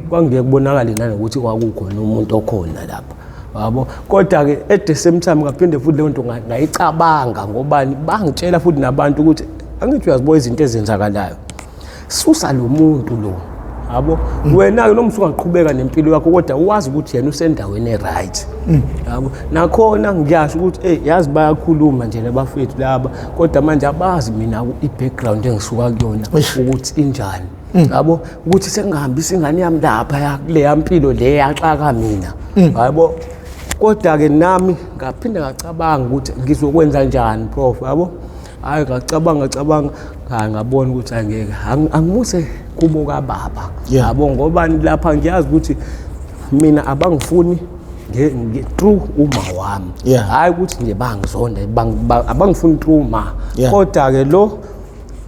kwangeke kubonakale nanokuthi kwakukhona umuntu okhona lapha. Yabo kodwa ke at the same time ngaphinde futhi leyo nto ngayicabanga ngobani bangitshela futhi nabantu ukuthi angithi uyaziboya izinto ezenzakalayo. Susa lo muntu lo. Yabo wena ke noma usungaqhubeka nempilo yakho kodwa uwazi ukuthi yena usendaweni eright. Yabo nakhona ngiyasho ukuthi yazi bayakhuluma nje labafethu laba kodwa manje abazi mina i-background engisuka kuyona ukuthi injani. Yabo ukuthi sengihambisa ingane yami lapha kule yampilo le yaxaka mina. Yabo kodwa ke nami ngaphinde ngacabanga ukuthi ngizokwenza njani prof. Yabo hayi ngacabanga ngabona ukuthi angeke angimuse kubo kababa. Yabo ngoba lapha ngiyazi ukuthi mina abangifuni through uma wami. Hayi ukuthi nje bangizonda abangifuni through ma. Kodwa ke lo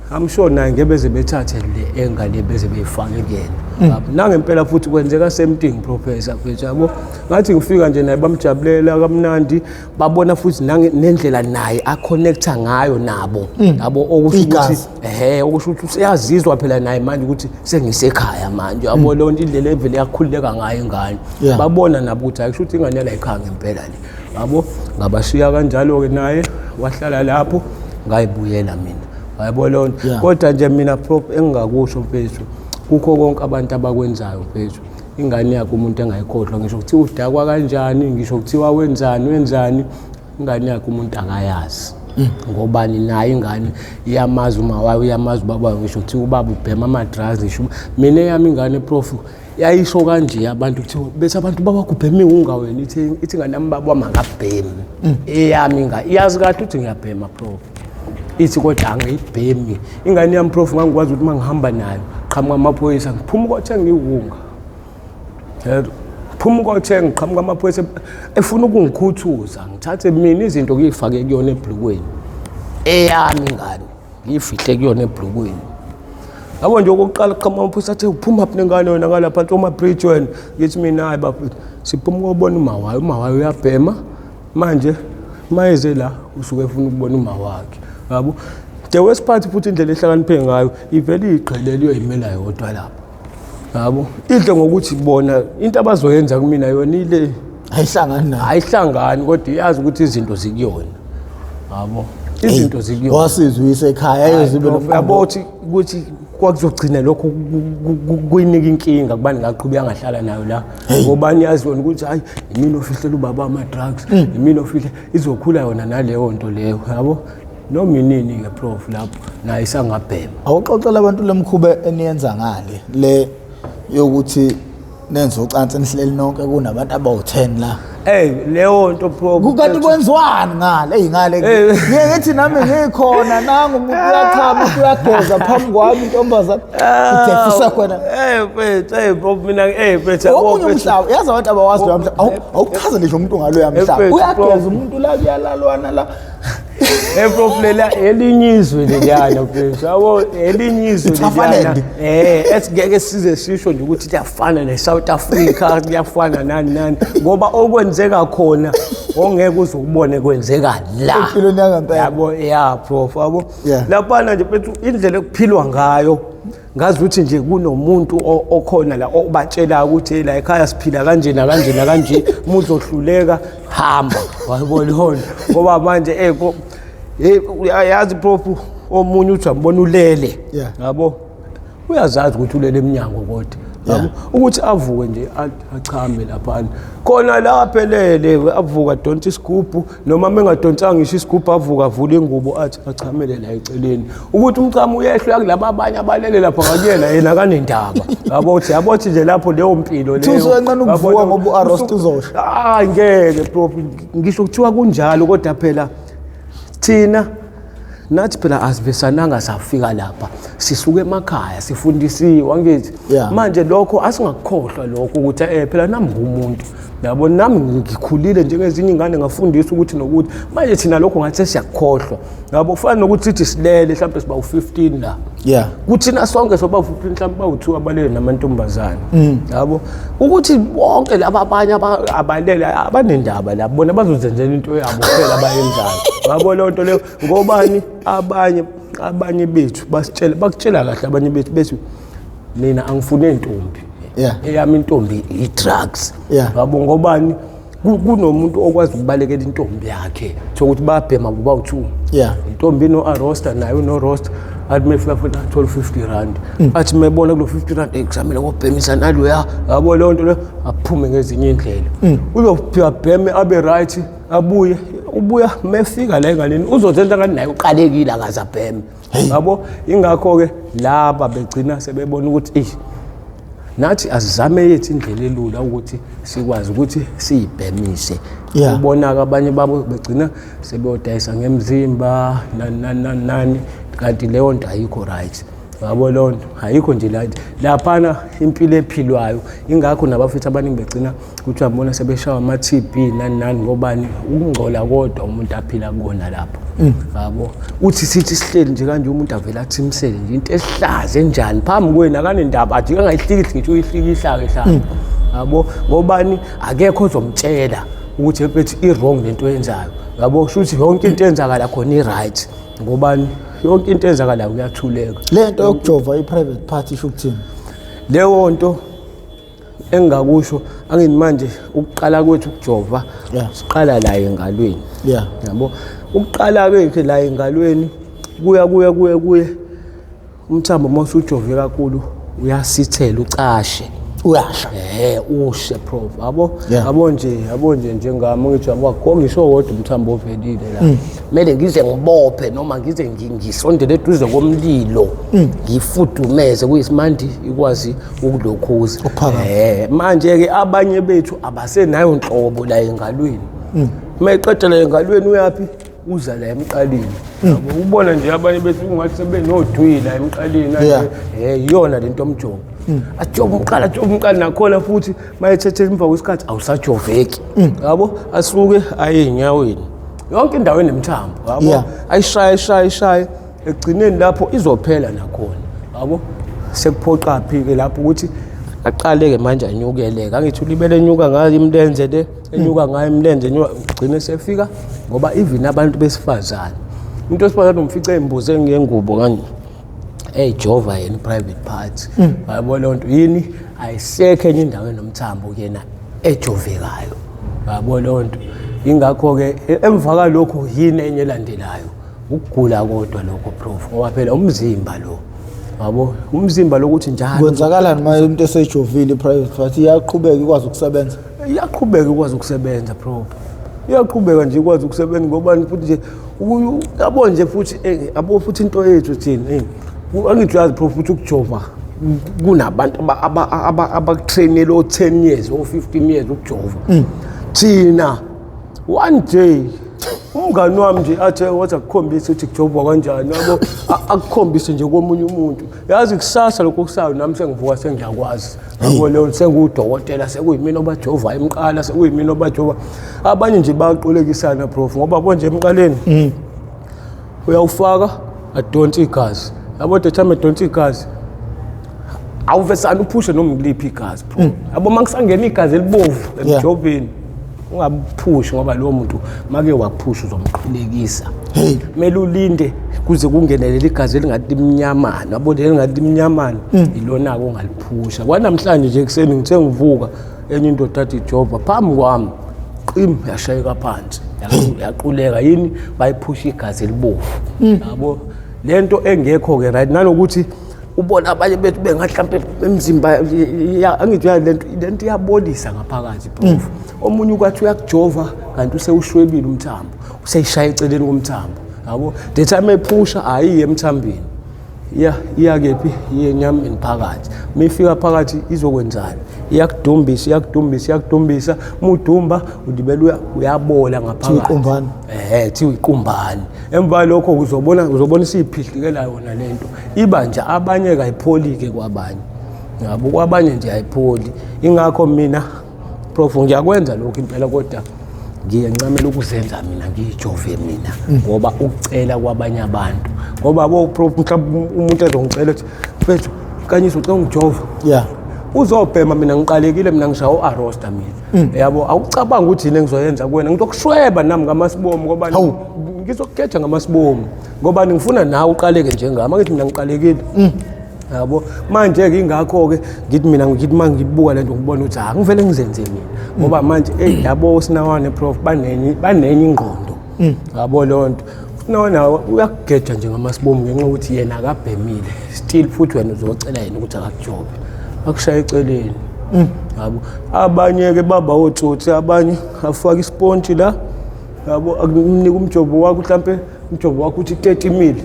I'm sure naye ngebeze bethathe le engale beze beyifake kuyena. Nangempela futhi kwenzeka same thing professor mfethu. Yabo ngathi ngifika nje naye bamjabulela kamnandi babona futhi nendlela naye aconnecta ngayo nabo. Yabo okusho ukuthi okusho ukuthi usiyazizwa phela naye manje ukuthi sengisekhaya manje. Yabo lo nto indlela evele yakhululeka ngayo ingane. Babona nabo ukuthi akusho ukuthi ingane la ikhaya ngempela le. Yabo ngabashiya kanjalo ke naye wahlala lapho ngayibuyela mina. Yabo lo kodwa nje mina prof engakusho mfethu kukho konke abantu abakwenzayo mfethu ingane yakho umuntu engayikhohlwa ngisho ukuthi udakwa kanjani ngisho ukuthiwa wenzani ingane yakho umuntu akayazi ngobani naye ingane iyamazi uma wayo iyamazi baba ngisho ukuthi ubaba ubhema ama-drugs ngisho mina yami ingane prof yayisho kanje abantu kuthiwa bese abantu babakubheme ungawena ithi ingane yami baba makabhemi eyami iyazi kahle ukuthi ngiyabhema prof. Ithi kodwa angiyibhemi ingane yami prof ngangikwazi ukuthi mangihamba nayo qhamuka amaphoyisa ngiphuma kothenga ngiwunga. Phuma kothenga qhamuka amaphoyisa efuna ukungikhuthuza ngithathe mina izinto ngiyifake kuyona ebhlukweni eyami ingane ngiyifihle kuyona ebhlukweni. Yabo nje okokuqala qhamuka amaphoyisa athi uphuma apha nengane yona ngalapha ntoma bridge wena ngithi mina hayi bafethu siphuma ukubona uma wayo uyabhema manje mayeze la usuke efuna ukubona uma wakhe. Yabo the worst part futhi indlela ehlakaniphe ngayo ivele igqelelwe yimela yodwa lapha yabo inhle ngokuthi bona into abazoyenza kumina yona ile ayihlangani nayo ayihlangani kodwa iyazi ukuthi izinto zikuyona yabo izinto zikuyona wasizwe uyisekhaya ayozibe yabo ukuthi kwakuzogcina lokho kuyinika inkinga kubani ngaqhubeka ngahlala nayo la ngoba niyazi wona ukuthi hayi imini ofihlela ubaba ama drugs imini ofihle izokhula yona naleyo nto leyo yabo noma inini ke prof lapho naye isangabhema awuxoxela abantu lemkhuba eniyenza ngale le yokuthi nenze ucansi nihleli nonke kunabantu abawu10 la leyo nto prof kukanti kwenziwani ngale ngale ngithi nami ngikhona nangu umuntu uyachama uyageza phambi kwami intombazana idefisa khona prof mina betha omunye umhlaba yazi abantu abawazi lo mhlaba awuchaze nje umuntu ngalo mhlaba uyageza umuntu la kuyalalwana la prof lela elinyizwe leliyana prof yabo elinyizwe leliyana esingeke size sisho nje ukuthi kuyafana neSouth Africa kuyafana nani ngoba okwenzeka khona ongeke uzukubone kwenzeka la empilweni yangempela yabo prof yabo lapha nje bethu indlela ekuphilwa ngayo ngazi ukuthi nje kunomuntu okhona la obatshela ukuthi la ekhaya siphila kanje kanje umuntu ohluleka hamba wayibona hona ngoba manje yazi prof omunye uthi ambona ulele yabo uyazazi ukuthi ulele eminyango kodwa yabo ukuthi avuke nje achame lapha khona la aphelele avuka donsa isigubhu noma mengadonsanga ngisho isigubhu avuka avule ingubo athi achamele la eceleni ukuthi umchamo uyehlwa kulabo abanye abalele lapha ngakuyena yena kanendaba yabo uthi nje lapho leyo mpilo leyo usukancane ukuvuka ngoba uarrest uzosha ngeke prof ngisho kuthiwa kunjalo kodwa phela thina nathi phela asibesananga safika lapha sisuke emakhaya sifundisiwe angithi manje lokho asingakukhohlwa lokho ukuthi phela nami ngumuntu yabo nami ngikhulile njengezinye ingane ngafundisa ukuthi nokuthi manje thina lokho ngathi siyakukhohlwa yabo ufana nokuthi sithi silele mhlawumbe siba u15 la kuthina sonke soba u15 mhlawumbe bawu2 abalele namantombazana yabo ukuthi bonke laba abanye abalele abanendaba la bona bazozenzela into yabo phela abayenzayo yabo lonto leyo ngobani abanye bethu bakutshela kahle abanye bethu bethi mina angifune intombi eyami intombi i-drugs yabo ngobani kunomuntu okwazi ukubalekela intombi yakhe sokuthi babhema bobawu2 intombi no roster nayo no roster athi mefika futhi 1250 rand athi mebona kulo 50 rand examele ngobhemisa naloya yabo lonto le aphume ngezinye indlela uzophiwa bheme abe right ubuya mefika la engaleni uzozenza ngani naye uqalekile akazabheme yabo ingakho ke laba begcina sebebona ukuthi nathi asizame yethu indlela elula ukuthi sikwazi ukuthi siyibhemise ubonaka abanye babo begcina sebeyodayisa ngemzimba nani kanti leyo nto ayikho right yabo lonto ayikho nje laphana impilo ephilwayo ingakho nabafithi abaningi begcina ukuthi abona sebeshawa ama TB nani ngobani ukungcola kodwa umuntu aphila kona lapho yabo uthi sithi sihleli nje kanje umuntu avela athimsele nje into esihlaze enjani phambi kwena kanendaba athi angayihlikihli ngisho uyihlikihla ke yabo ngobani akekho ozomtshela ukuthi ephethe i-wrong lento yenzayo yabo kusho ukuthi yonke into enzakala khona i-right ngobani yonke into enzakala kuyathuleka lento yokujova i-private party isho ukuthini leyo nto engakusho angini manje ukuqala kwethu ukujova siqala la engalweni yabo ukuqala kwethu la engalweni kuya umthambo mawusujove kakhulu uyasithela ucashe uyasha ushe prof yabo nje njengami ngithi akukho ngisho wodwa umthambo ovelile la kumele ngize ngibophe noma ngize ngisondele eduze komlilo ngifudumeze kuyisimandi ikwazi ukulokhuza manje ke abanye bethu abasenayo inhlobo la engalweni mayiqedela engalweni uyapi uza la emqaleni ubona nje abanye bethu ungathi sebenodwila emqaleni iyona lento omjovo ajoba umqala nakhona futhi mayethethe emva kwesikhathi awusajoveki yabo asuke aye enyaweni yonke indawo enemthambo yabo ayishaya egcineni lapho izophela nakhona yabo sekuphoqa phi ke lapho ukuthi aqaleke manje anyukeleke angithi ulibele enyuka ngayo imlenze le enyuka ngayo imlenze gcine sefika ngoba even abantu besifazane umuntu wesifazane umfica embuze ngengubo kanje ejova yena private part yabo le nto yini ayisekho enye indawo enomthambo kuyena ejovekayo yabo le nto ingakho ke emva kalokho yini enye elandelayo ukugula kodwa lokho prof ngoba phela umzimba lo yabo umzimba lokuthi njalo kwenzakalani manje umuntu esejovile private part iyaqhubeka ikwazi ukusebenza iyaqhubeka ikwazi ukusebenza prof iyaqhubeka nje ikwazi ukusebenza ngoba futhi nje yabo nje futhi abo futhi into yethu thina angijazi prof ukuthi ukujova kunabantu abakutrainele 10 years or 15 years ukujova thina one day umngani wami nje athe wathi akukhombise ukuthi kujova kanjani yabo akukhombise nje komunye umuntu yazi kusasa lokho kusayo nami sengivuka sengiyakwazi yabo leyo sengudokotela sekuyimina obajova emqala sekuyimina obajova abanye nje bayaqulekisana prof ngoba bonje emqaleni uyawufaka adonsa igazi yabo dethame adonsa igazi awuvesana uphushe noma ngiliphi igazi prof yabo mangisangena igazi elibovu emjoveni ungaphushi ngoba lo muntu make waphusha uzomqhilekisa kumele ulinde kuze kungenelele igazi elingathi imnyamana yabo elingathi imnyamana ilona ke ongaliphusha kwanamhlanje nje kuseni ngithe ngivuka enye into thatha ijova phambi kwami qim yashayeka phansi yaquleka yini bayiphusha igazi elibovu yabo lento engekho ke right nalokuthi ubona abanye bethu bengahlamba emzimba angithi lento iyabolisa ngaphakathi prof omunye ukwathi uyakujova kanti usewushwebile umthambo useyishaya eceleni komthambo yabo the time ephusha ayiye emthambeni iyakephi iyenyameni phakathi mefika phakathi izokwenzani iyakudumbisa mudumba udibela uyabola ngaphakathi thiwa iqumbani emva lokho uzobona isiphihlikela yona lento iba nje abanye kayipholike kwabanye yabo kwabanye nje ayipholi ingakho mina prof ngiyakwenza lokho impela kodwa ngiyancamela ukuzenza mina ngijove mina ngoba ukucela kwabanye abantu ngoba abo prof mhlawumbe umuntu ezongicela ukuthi mfethu kanyiso ucela ngijova uzobhema mina ngiqalekile mina ngishaya uArosta mina yabo awucabanga ukuthi yini engizoyenza kuwena ngizokushweba nami ngamasibomu ngoba ngizokukhetha ngamasibomu ngoba ngifuna nawe uqaleke njengami ngithi mina ngiqalekile yabo manje ke ingakho ke ngithi mangibuka lento ngibona ukuthi ngivele ngizenze mina ngoba manje yabo sinawane prof banenye ingqondo yabo lonto nawe uyakugeda nje ngamasibomu ngenxa ukuthi yena akabhemile still futhi wena uzocela yena ukuthi akakujobe akushaya eceleni yabo abanye ke baba otsotsi abanye afaka isponti la yabo akunika umjobo wakho mhlambe umjobo wakho uthi 30 ml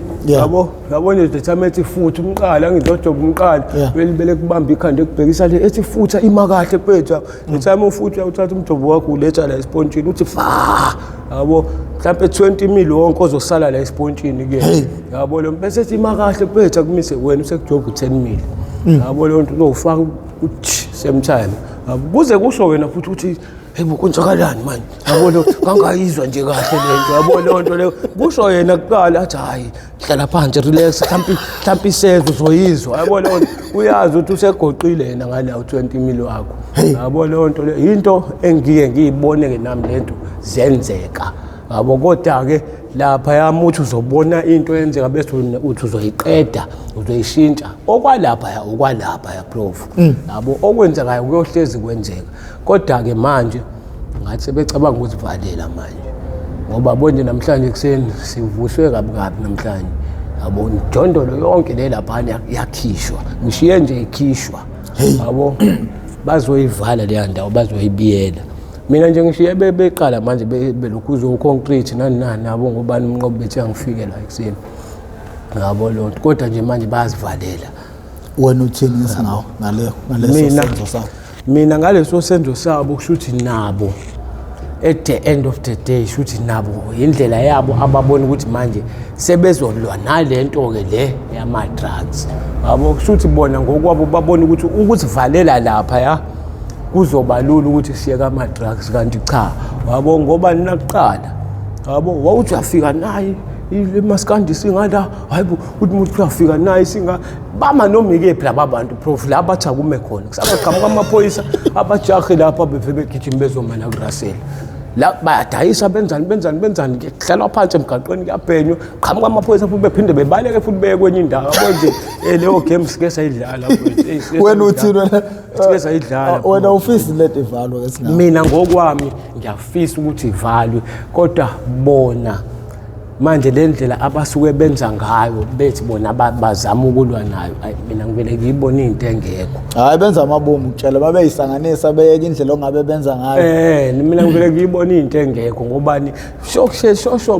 yabo nje dethamethi futhi umqala ngizojoba umqala welibele kubamba ikhanda ekubhekisa le ethi futha ima kahle phetha dethamethi futhi uthatha umjobo wakho uletha la espontini uthi fa yabo mhlambe 20 ml wonke ozosala la espontini ke yabo lo bese ethi ima kahle phetha kumise wena usekujoba 10 ml yabo le nto uzofaka uthi same time kuze kusho wena futhi uthi hey bukonzakalani manje yabo lo kangayizwa nje kahle lento yabo le nto leyo kusho yena kuqala athi hayi hlala phansi relax mhlambi isezo uzoyizwa yabo le nto uyazi ukuthi usegoqile yena ngala u20 ml wakho yabo le nto le into engiye ngiyibone ke nami lento zenzeka yabo kodwa ke lapha yamuthi uzobona into yenzeka bese uthi uzoyiqeda uzoyishintsha okwalapha ya prof yabo okwenzekayo kuyohlezi kwenzeka kodwa ke manje ngathi sebecabanga ukuthi valela manje ngoba bonje namhlanje kuseni sivuswe kabi namhlanje yabo indondolo yonke le lapha yakhishwa ngishiye nje ikhishwa yabo bazoyivala le ndawo bazoyibiyela mina nje ngishiye beqala manje belokhuzo uconcrete nani yabo ngobani umnqobo bethi angifike la ekseni yabo lonto kodwa nje manje bayazivalela wena uthini ngawo ngaleso senzo sakho mina ngaleso senzo sabo kushuthi nabo at the end of the day shuthi nabo indlela yabo ababona ukuthi manje sebezolwa nalento ke le yama drugs yabo kushuthi bona ngokwabo babona ukuthi valela lapha kuzoba lula ukuthi siyeka ama drugs kanti cha wabo ngoba ninakuqala yabo wawuthi afika naye imaskandi singala hayibo uthi umuntu uyafika naye singa bama noma ikephi laba bantu prof la batha kume khona kusaba qhamuka amaphoyisa abajahe lapha bevele begijima bezomana kuRussell la bayadayisa benzani kuhlalwa phansi emgaqweni kuyabhenywa qhamuka amaphoyisa futhi bephinde bebaleke futhi beye kwenye indawo yabo nje leyo game sike sayidlala wena uthini wena sike sayidlala wena ufisa let ivalwe ke singawo mina ngokwami ngiyafisa ukuthi ivalwe kodwa bona manje le ndlela abasuke benza ngayo bethi bona bazama ukulwa nayo mina ngivele ngiyibona into engekho hayi benza amabomu utshela babeyisanganisa beyeka indlela ongabe benza ngayo mina ngivele ngiyibona into engekho ngobani shosho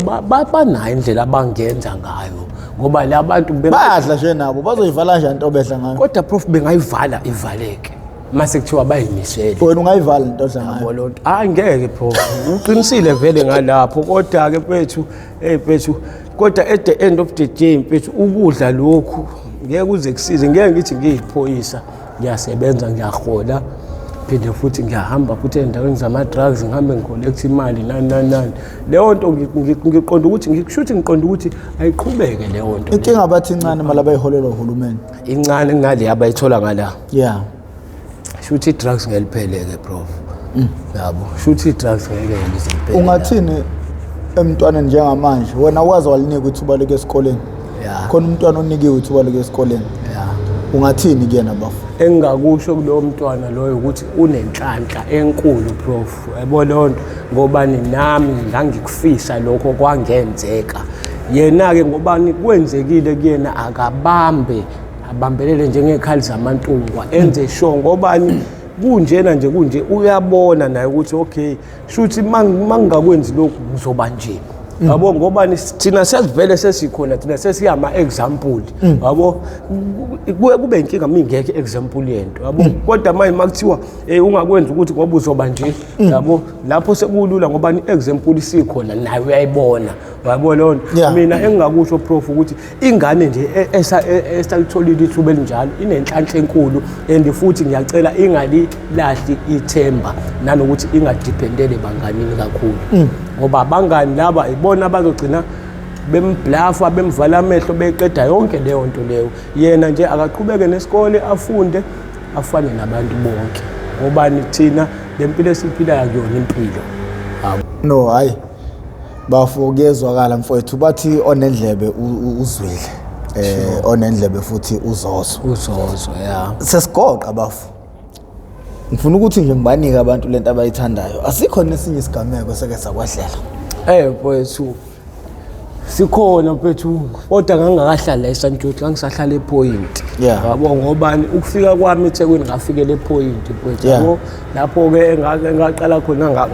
banayo indlela abangenza ngayo ngoba la bantu bayadla nje nabo bazoyivala kanjani into behla ngayo kodwa prof bengayivala ivaleke mase kuthiwa bayimisele wena ungayivala into odla ngayo lonto ngeke prof uqinisile vele ngalapho kodwa ke mfethu kodwa at the end of the day mfethu ukudla lokhu ngeke uze kusize ngeke ngithi ngiyiphoyisa ngiyasebenza ngiyahola phinde futhi ngiyahamba futhi endaweni zama drugs ngihambe ngicollect imali nani leyo nto ngiqonda ukuthi ngiqonda ukuthi ayiqhubeke leyo nto inkinga bathi incane mali abayiholelwa uhulumeni incane nale abayithola ngala yeah shuthi drugs ngelipheleke prof yabo shuthi drugs ngeke ngiziphele ungathini emntwaneni njengamanje wena wazi walinika ithuba leke esikoleni khona umntwana onikiwe ithuba leke esikoleni ungathini kuyena bafu engakusho kulo mntwana loyo ukuthi unenhlanhla enkulu prof yabo lonto ngobani nami ngangikufisa lokho kwangenzeka yena ke ngobani kwenzekile kuyena abambelele njengekhali zamantungwa enze sure ngobani kunjena nje kunje uyabona naye ukuthi okay shuthi mangakwenzi lokhu ngizoba nje yabo ngobani thina sesivele sesikhona thina sesiyama example yabo kube inkinga mingeke example yento yabo kodwa manje makuthiwa ungakwenza ukuthi ngoba uzoba nje yabo lapho sekulula ngobani example sikhona naye uyayibona yabo lonto mina engakusho prof ukuthi ingane nje esalitholile ithuba elinjalo inenhlanhla enkulu and futhi ngiyacela ingalilahli ithemba nanokuthi ingadependele banganini kakhulu ngoba abangani laba ibona abazogcina bemblafa bemvala amehlo beqeda yonke leyo nto leyo yena nje akaqhubeke nesikole afunde afane nabantu bonke ngobani thina lempilo esiphilayo akuyona impilo no hayi bafokezwakala mfowethu bathi onendlebe uzwile onendlebe futhi uzozo sesigoqa bafu ngifuna ukuthi nje ngibanika abantu lento abayithandayo asikho nesinye isigameko seke sakwahlela mfowethu sikhona mfethu kodwa ngangakahlala eSantuthu ngangisahlala ePoint yabo ngobani ukufika kwami eThekwini ngafikela ePoint mfethu yabo lapho ke ngaqala khona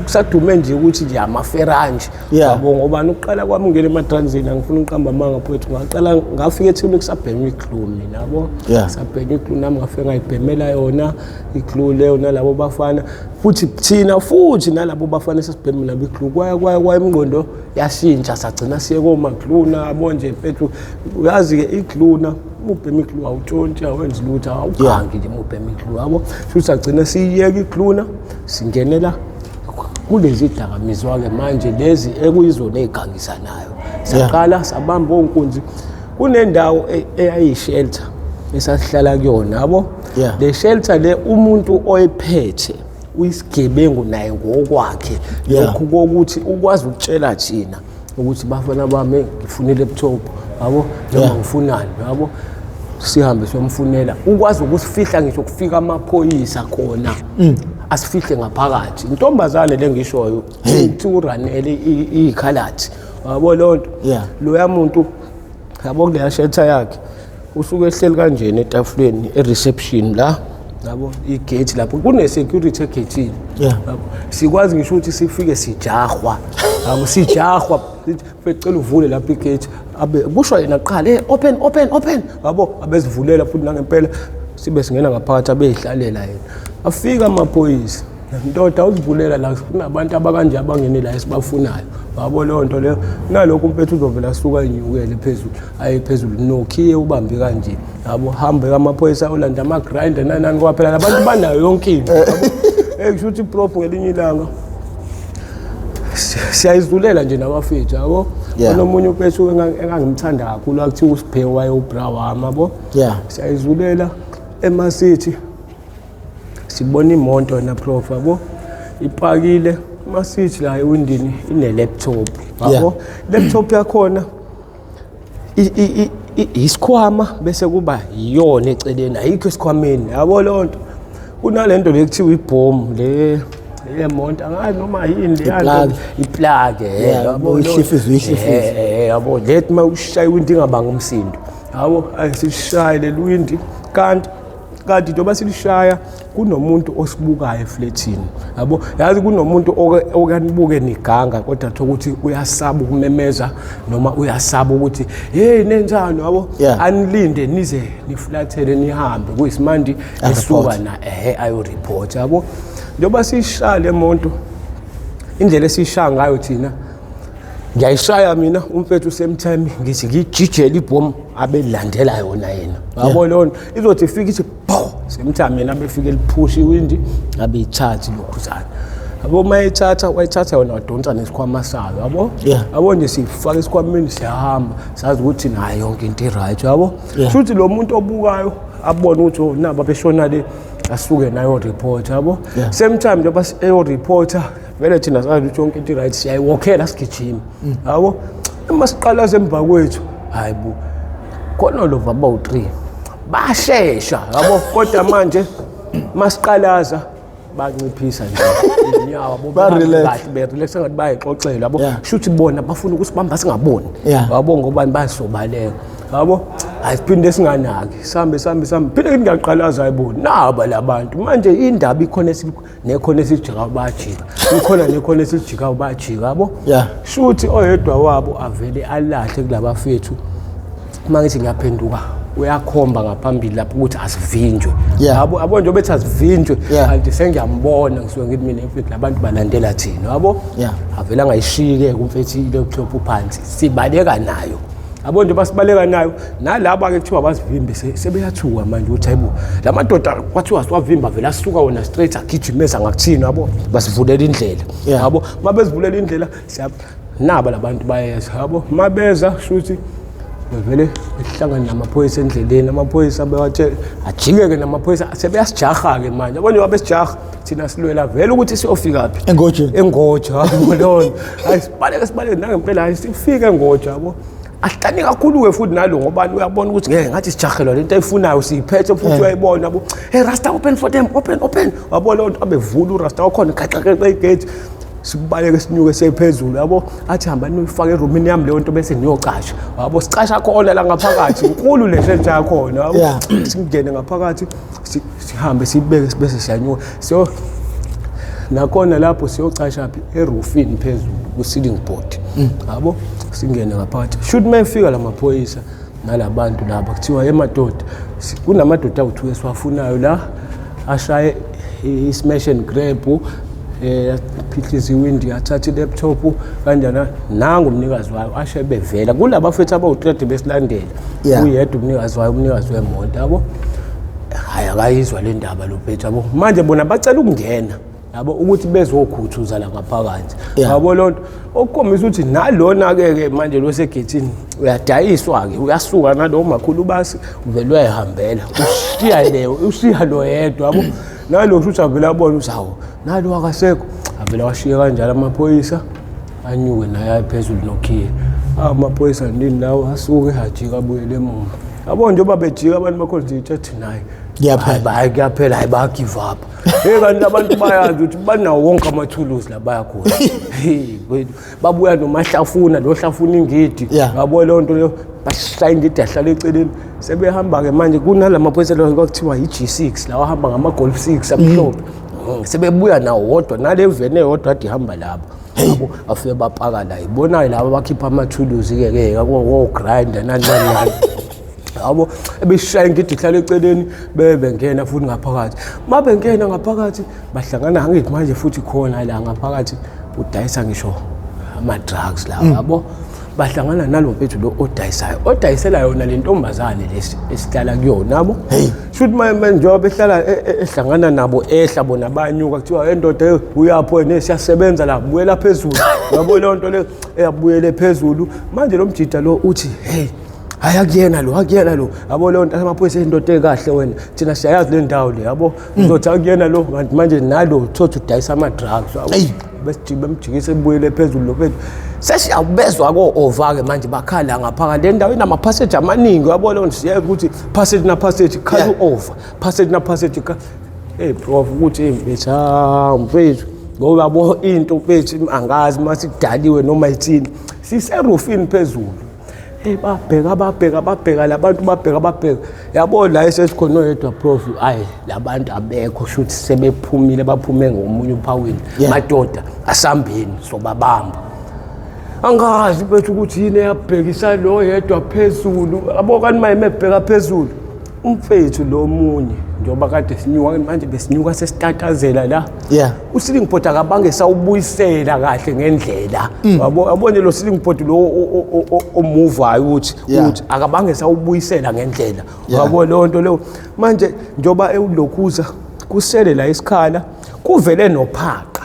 kusadume nje ukuthi nje amaferanje yabo ngobani uqala kwami ngene eMadransini ngifuna uqamba manga mfethu ngaqala ngafika eThekwini kusabhema iglue mina yabo sabhema iglue nami ngafika ngayibhemela yona iglue leyo nalabo bafana futhi thina futhi nalabo bafana sesibhema nabo iglue kwaya imngondo yashintsha sagcina siye komagluna yabo nje mfethu uyazi ke igluna ubhema iglue awutshontsha awenza lutho awugangi nje ubhema iglue yabo futhi sagcina siyiyeka igluna singenela kulezi dakamizwa ke manje lezi ekuyizona ezigangisanayo saqala sabamba onkunzi kunendawo eyayishelter esasihlala kuyona yabo le shelter le umuntu oyiphethe uyisigebengu naye ngokwakhe lokho kokuthi ukwazi ukutshela thina ukuthi bafana bami ngifuna i-laptop yabo noma ngifunani yabo sihambe somfunela ukwazi ukusifihla ngisho kufika amaphoyisa khona asifihle ngaphakathi intombazane lengishoyo uranele ikhalathi yabo lonto lo yamuntu yabo kuleya shelter yakhe usuke ehleli kanjeni etafuleni ereception la yabo igate lapho kune security egate yabo sikwazi ngisho ukuthi sifike sijahwa yabo sijahwa becela uvule lapho igate abe kusho yena qala open yabo abezivulela futhi nangempela sibe singena ngaphakathi abeyihlalela yena afika amaphoyisa ndoda uzivulela la kunabantu abakanje abangene la esibafunayo yabo leyo nto leyo nalokho umpethu uzovela suka inyukele phezulu ayiphezulu nokhiye ubambe kanje yabo hambe amaphoyisa olanda ama grinder nani kwaphela abantu banayo yonke into kusho ukuthi prof ngelinye ilanga siyayizulela nje nabafethu yabo nomunye umpethu engangimthanda kakhulu akuthiwa usiphewa waye uBrawama yabo siyayizulela eMasithi sibona imoto na prof yabo ipakile masithi la ewindini ine laptop Yeah. yabo laptop yakhona isikhwama bese kuba iyona eceleni ayikho esikhwameni yabo lonto kunalento lekuthiwa ibhomu le yemonto angazi noma yini le iplug yabo ihlifizo yabo lethi mawushaya iwindi ingabanga umsindo yabo ayisishaye lelwindi kanti njengoba silishaya kunomuntu osibukayo efletini yabo yazi kunomuntu okanibuke niganga kodwa thola ukuthi uyasaba ukumemeza noma uyasaba ukuthi hey nenzani yabo anilinde nize niflathele nihambe kuyisimandi esuka na ayo report yabo njengoba sishaya le monto indlela esishaya ngayo thina ngiyayishaya mina umfethu semtime ngithi ngijijela ibhomu abelandela yona yena yabo lona izothi ifike ithi bo semtime mina befike liphusha iwindi abe ithatha lokhuzana yabo mayithatha wayithatha yona wadonsa nesikhwama sayo yabo yabo nje sifaka isikhwameni siyahamba sazi ukuthi nayo yonke into right yabo futhi lo muntu obukayo abone ukuthi naba beshona le asuke nayo report yabo same time njengoba eyo reporter vele thina sazi ukuthi yonke into right siyayiwokhela sigijima yabo emasiqala zemba kwethu hayibo khona lo about 3 bashesha yabo kodwa manje masiqalaza banciphisa nje inyawo ba relax ngathi bayixoxela yabo shuthi bona bafuna ukusibamba singaboni yabo ngobani basobaleka yabo asiphinde singanaki sambe phinde ngiyaqalaza ayiboni naba labantu manje indaba ikhona nekhona esijika bajika ikhona nekhona esijika bajika yabo shuthi oyedwa wabo avele alahle kulaba fethu mangithi ngiyaphenduka uyakhomba ngaphambili lapho ukuthi asivinjwe yabo nje bethi asivinjwe kanti sengiyambona ngisuke ngithi mina mfethu labantu balandela thina yabo avela ngayishike kumfethi laptop phansi sibaleka nayo yabo nje basibaleka nayo nalabo ke kuthiwa basivimbe sebeyathuka manje uthi hayibo lamadoda kwathiwa siwavimba vela sisuka wona straight agijimeza ngakuthina yabo basivulela indlela yabo mabezivulela indlela naba labantu bayeza yabo mabeza shuthi bevele ehlangana namaphoyisa endleleni amaphoyisa bewathe ajike ke namaphoyisa sebeyasijaha ke manje yabo nje wabesijaha thina silwela vele ukuthi siyofika phi engoja yabo lona ayisibaleke nangempela ayisifike engoja yabo ahlani kakhulu ke futhi nalo ngoba uyabona ukuthi ngeke ngathi sijahelwa lento ayifunayo siyiphethe futhi uyayibona yabo hey rasta open for them open yabo lonto abevula urasta wakhona qaxaqeqa igate sibaleke sinyuke sephezulu yabo athi hamba nifake eroomini yami leyo nto bese niyocasha yabo sicasha khona la ngaphakathi inkulu le shelter yakhona yabo singene ngaphakathi sihambe sibeke bese siyanyuka so nakhona lapho siyocasha phi eroofini phezulu ku ceiling board yabo singene ngaphakathi should mayifika lamaphoyisa nalabantu laba kuthiwa emadoda kunamadoda awuthu esiwafunayo la ashaye ismash and grab phihliza iwindi athatha ilaptop kanjana nangu umnikazi wayo ashe bevela kulaba fethu abawu3 besilandela uyedwa umnikazi wayo umnikazi wemonto yabo haya akayizwa le ndaba lo phethu yabo manje bona bacela ukungena yabo ukuthi bezokhuthuza la ngaphakathi yabo lonto okukhombisa ukuthi nalona ke manje lo segethini uyadayiswa ke uyasuka nalo makhulu basi uvele uyahambela ushiya lo yedwa yabo nalo futhi avela abona usawo nalo akasekho avela washiya kanjalo amaphoyisa anyuke naye phezulu nokhiye amaphoyisa ndini lawo asuke hajika abuyele emuva yabo njengoba bejika abantu bakhona nje naye kuyaphela hayi ba give up kanti abantu bayazi ukuthi banawo wonke amathuluzi la bayakhona babuya nomahlafuna lo hlafuna ingidi yabo lonto leyo bashaya ingidi ahlala eceleni sebehamba ke manje kunalamaphoyisa lo kwakuthiwa iG6 lawa hamba ngama-Golf 6 amhlophe sebebuya nawo wodwa nale vene yodwa ade ihamba lapho yabo afike bapaka la ibonayo laba bakhipha amathuluzi ke wo grinder nani yabo ebeshaya ingidi ihlala eceleni bebengena futhi ngaphakathi mabengena ngaphakathi bahlangana ngithi manje futhi khona la ngaphakathi udayisa ngisho ama drugs la yabo bahlangana nalo mfethu lo odayisela yona le ntombazane esihlala kuyona yabo should manje njengoba ehlala ehlangana nabo ehla bona banyuka kuthiwa endoda uyapho nesiyasebenza la buyela phezulu yabo le nto le eyabuyele phezulu manje lo mjida lo uthi hey hayi akuyena lo yabo leyo nto amaphoyisa indoda ekahle wena thina siyayazi le ndawo le yabo uzothi akuyena lo kanti manje nalo uthothi udayisa ama-drugs besijike bemjikise ebuyele phezulu lo phethu sesiyabezwa ko-over-ke manje bakhala ngaphakathi le ndawo inamaphaseji amaningi yabo leyo nto siyazi ukuthi passage na-passage khala u-over passage na-passage prof ukuthi mfethu mfethu ngoba yabo into mfethu angazi uma sikudaliwe noma ithini siserufini phezulu babheka labantu babheka yabo la esesikhona oyedwa prof ayi labantu abekho shuthi sebephumile baphume ngomunye uphawini madoda asambeni sobabamba angazi bethu ukuthi yini eyabhekisa lo yedwa phezulu yabo kanti maye mebheka phezulu umfethu lo munye njoba kade sinyuka manje besinyuka sesitatazela la uSiling Port akabange sawubuyisela kahle ngendlela yabona lo Siling Port lo omuvayo ukuthi akabange sawubuyisela ngendlela yabo lonto leyo manje njoba ewulokhuza kusele la isikhala kuvele nophaqa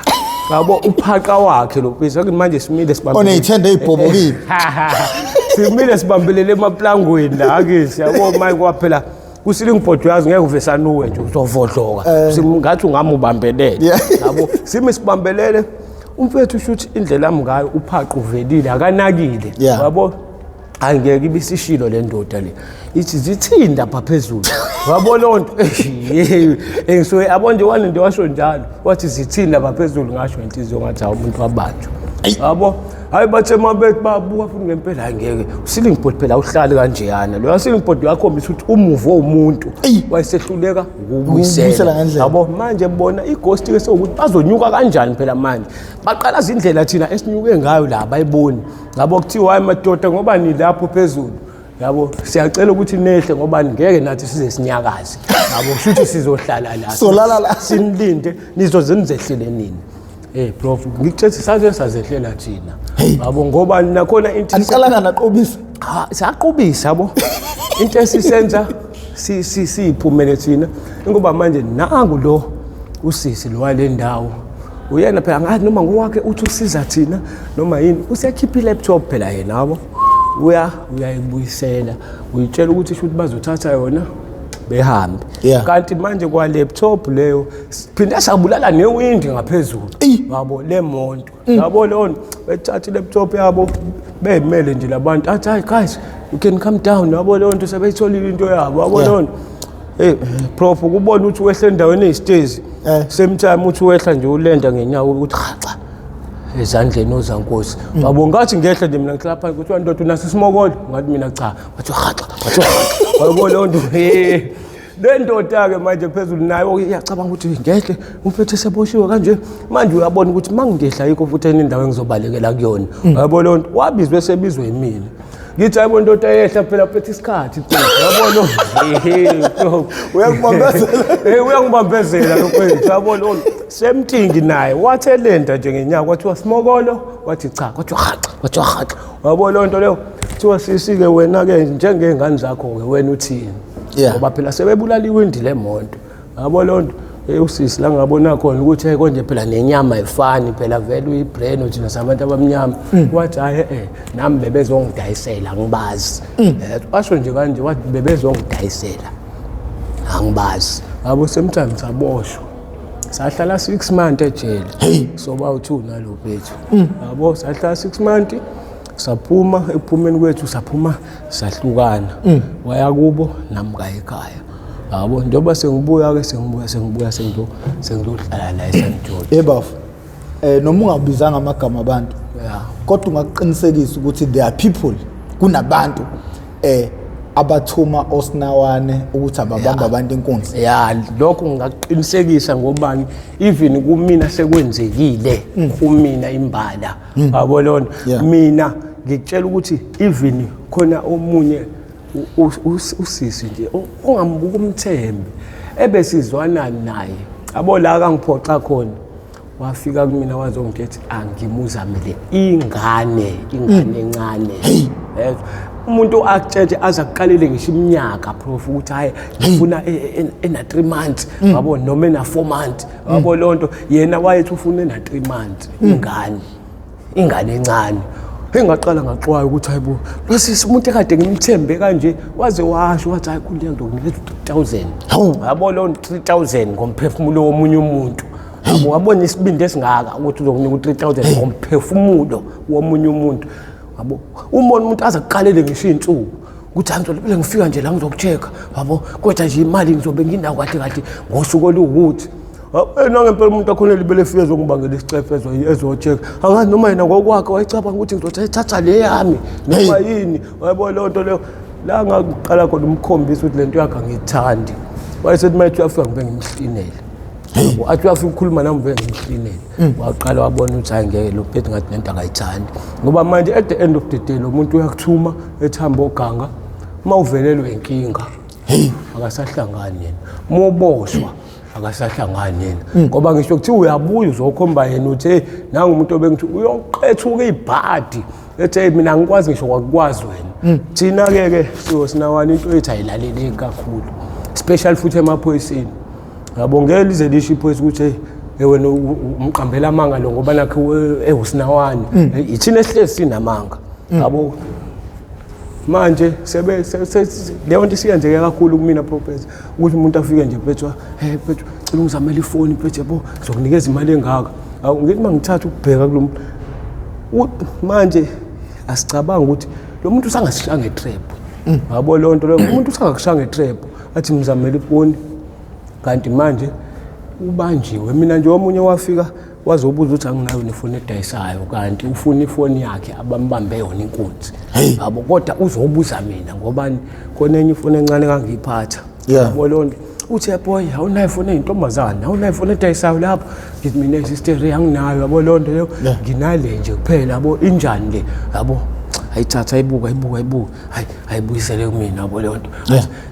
yabo uphaqa wakhe lo bese manje simile sibambele oneyithende eyibhobokile simile sibambelele emaplangweni la akisi yabo manje kwaphela kuSiling Port yazi ngeke uvesanuwe nje uzovodloka singathi ungamubambelele yabo sime sibambelele umfethu ushuthi indlela yami ngayo uphaqo uvelile akanakile yabo angeke ibisishilo le ndoda le ithi zithinda phaphezulu yabo lonto engisuke abonje wani nje washo njalo wathi zithinda phaphezulu ngasho inhliziyo ngathi umuntu wabanjwa yabo hayi bathe mabethi babuka futhi ngempela angeke uSiling Port phela uhlali kanjeyana lo Siling Port yakhombisa ukuthi umuvo womuntu wayesehluleka ukubuyisela yabo manje bona ighost ke sokuthi bazonyuka kanjani phela manje baqala izindlela thina esinyuke ngayo la bayiboni ngabo kuthiwa hayi madoda ngoba ni lapho phezulu yabo siyacela ukuthi nehle ngoba ngeke nathi size sinyakaze yabo kushuthi sizohlala la solala la sinilinde nizozenzehlele nini prof ngikuthethi sazehlela thina yabo ngoba nakhona into aniqalanga naqobisa siyaqobisa yabo into esisenza siyiphumele thina ngoba manje nangu lo usisi lo wale ndawo uyena phela ngathi noma ngowakhe uthi usiza thina noma yini usekhipha ilaptop phela yena yabo uyayibuyisela uyitshela ukuthi shuthi bazothatha yona behambe kanti manje kwa laptop leyo siphinda sabulala newindi ngaphezulu yabo lemonto yabo lona bethatha laptop yabo bemele nje labantu athi hayi guys you can come down yabo lonto sebeyitholile into yabo yabo lona prof ukubona ukuthi wehle endaweni ezitezi same time uthi wehla nje ulenda ngenyawo ukuthi haxa ezandleni ozankosi yabo ngathi ngehla nje mina ngiclapha ukuthi wandoda unasi smokolo ngathi mina cha wathi haxa yabo lonto le ndoda ke manje phezulu nayo iyacabanga ukuthi ngehle umphethe seboshiwe kanje manje uyabona ukuthi mangingehla yikho futhi endawo engizobalekela kuyona yabo lonto wabizwe sebizwe yimina ngithi hayibo ndoda eyehla phela phethe isikhathi yabo lo uyangibambezela lokho yabo lo semthingi naye wathelenda nje ngenyaka wathiwa smokolo wathi cha wathi haxa yabo lonto leyo kuthiwa sisike wena ke njengengane zakho ke wena uthini ngoba phela sebebulala iwindi lemonto yabo lonto usisi la ngabona khona ukuthi konje phela nenyama ayifani phela vele uyibrain uthi nasabantu abamnyama wathi hayi nami bebezongidayisela ngibazi washo nje kanje wathi bebezongidayisela angibazi yabo sometimes saboshwa sahlala 6 months ejele soba u2 nalo bethu yabo sahlala 6 months saphuma ephumeni kwethu saphuma sahlukana waya kubo namka ekhaya yabo njengoba sengibuya ke sengizohlala la eSt George noma ungabizanga amagama abantu kodwa ungaqiniseka ukuthi there are people kunabantu abathuma osinawane ukuthi ababamba abantu inkunzi lokho ngingaqinisekisa ngobani even kumina sekwenzekile kumina imbala yabo lona mina ngikutshela ukuthi even khona omunye usisi nje ongambuka umthembi ebesizwana naye yabo la kangiphoxa khona wafika kumina wazongithi angimuzamele ingane encane umuntu akutshele azakuqalele ngisho iminyaka prof ukuthi hayi ngifuna ena 3 months yabo noma ena 4 months yabo lonto yena wayethi ufuna ena 3 months ingane encane engaqala ngaxwaya ukuthi hayibo losisi umuntu ekade ngimthembe kanje waze washo wathi hayi kuleyo nto nginikeza 3000 yabo lo 3000 ngomphefumulo womunye umuntu wabona isibindi esingaka ukuthi uzokunika 3000 ngomphefumulo womunye umuntu yabo uma umuntu aza kuqalele ngisho insuku ukuthi angizolibele ngifika nje la ngizokuchecka yabo kodwa nje imali ngizobe nginawo kahle ngosuku oluwukuthi ngempela umuntu akhona libele efike ezongibangela isicefezo ezochecka angazi noma yena ngokwakhe wayicabanga ukuthi ngizothatha le yami noma yini wayebo leyo nto leyo la ngaqala khona umkhombisa ukuthi lento yakhe angithandi wayesethi mayithi uyafika ngibe ngimhlinele athi uyafika ukukhuluma nami ngibe ngimhlinele waqala wabona ukuthi hayi ngeke lo phethe ngathi lento akayithandi ngoba manje at the end of the day lo muntu uyakuthuma ethamba oganga mawuvelelwe inkinga akasahlangani yena moboshwa akasahlangani yena ngoba ngisho ukuthi uyabuya uzokhomba yena uthi hey nanga umuntu obengithi uyoqethuka ibhadi ethi mina ngikwazi ngisho kwakwazi wena thina ke sinawani into ethi ayilaleli kakhulu special futhi emaphoyiseni yabo ngeke lize lisho iphoyisa ukuthi wena umqambela amanga lo ngoba nakhe ehusinawani ithina esihlezi sinamanga yabo manje leyo nto siyenzeke kakhulu kumina professor ukuthi umuntu afike nje phethwa phethwa cela ungizamela ifoni phethe yabo ngizokunikeza imali engaka awu ngithi mangithatha ukubheka kulo manje asicabanga ukuthi lo muntu usangasishanga etrap yabo lo nto lo umuntu usangakushanga etrap athi ngizamela ifoni kanti manje ubanjiwe mina nje omunye wafika wazobuza ukuthi anginayo nefoni edayisayo kanti ufuna ifoni yakhe abambambe yona inkunzi yabo kodwa uzobuza mina ngobani khona enye ifoni encane kangiyiphatha yabo lonto uthi boy awunayo ifoni eyintombazana awunayo ifoni edayisayo lapha ngithi mina sister anginayo yabo lonto leyo nginale nje kuphela yabo injani le yabo ayithatha ayibuka ayibuyisele kumina yabo lonto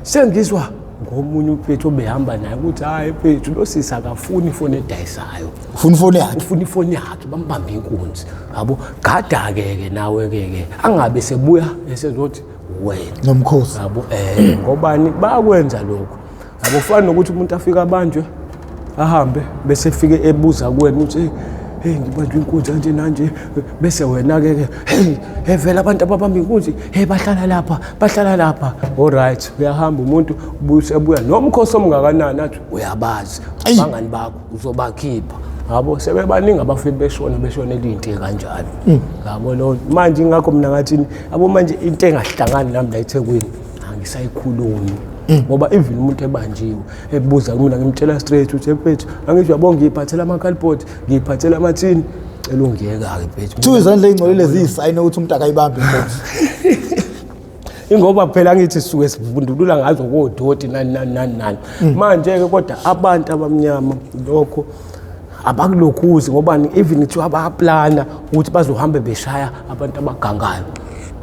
sengizwa ngomunye uphethu obehamba naye ukuthi hayi phethu lo sisi akafuni ifoni edayisayo ufuna ifoni yakhe bambambe inkunzi yabo gada ke nawe ke angabe sebuya esezothi wena nomkhosi yabo ngobani bayakwenza lokho yabo ufana nokuthi umuntu afika abanjwe ahambe bese efike ebuza kuwena ukuthi hey ngibanjwe inkunzi kanje nanje bese wena ke hey vela abantu ababamba inkunzi hey bahlala lapha alright uyahamba umuntu ubuya nomkhosi omngakanani athi uyabazi abangani bakho uzobakhipha yabo sebebaningi abafike beshona elinte kanjalo yabo lo manje ingakho mina ngathi abo manje into engahlangani nami la eThekwini angisayikhulumi ngoba even umuntu ebanjiwe ebuza kumina ngimtshela straight uthi mfethu angisho yabo ngiyiphathela amakhalibhodi ngiyiphathela amathini cela ungiyeka ke mfethu two izandla ezingcolile ziyisayini ukuthi umuntu akayibambi inkosi ingoba phela ngithi sisuke sivundulula ngazo kodoti nani manje ke kodwa abantu abamnyama lokho abakulokhuzi ngoba even ithi abaplana ukuthi bazohamba beshaya abantu abagangayo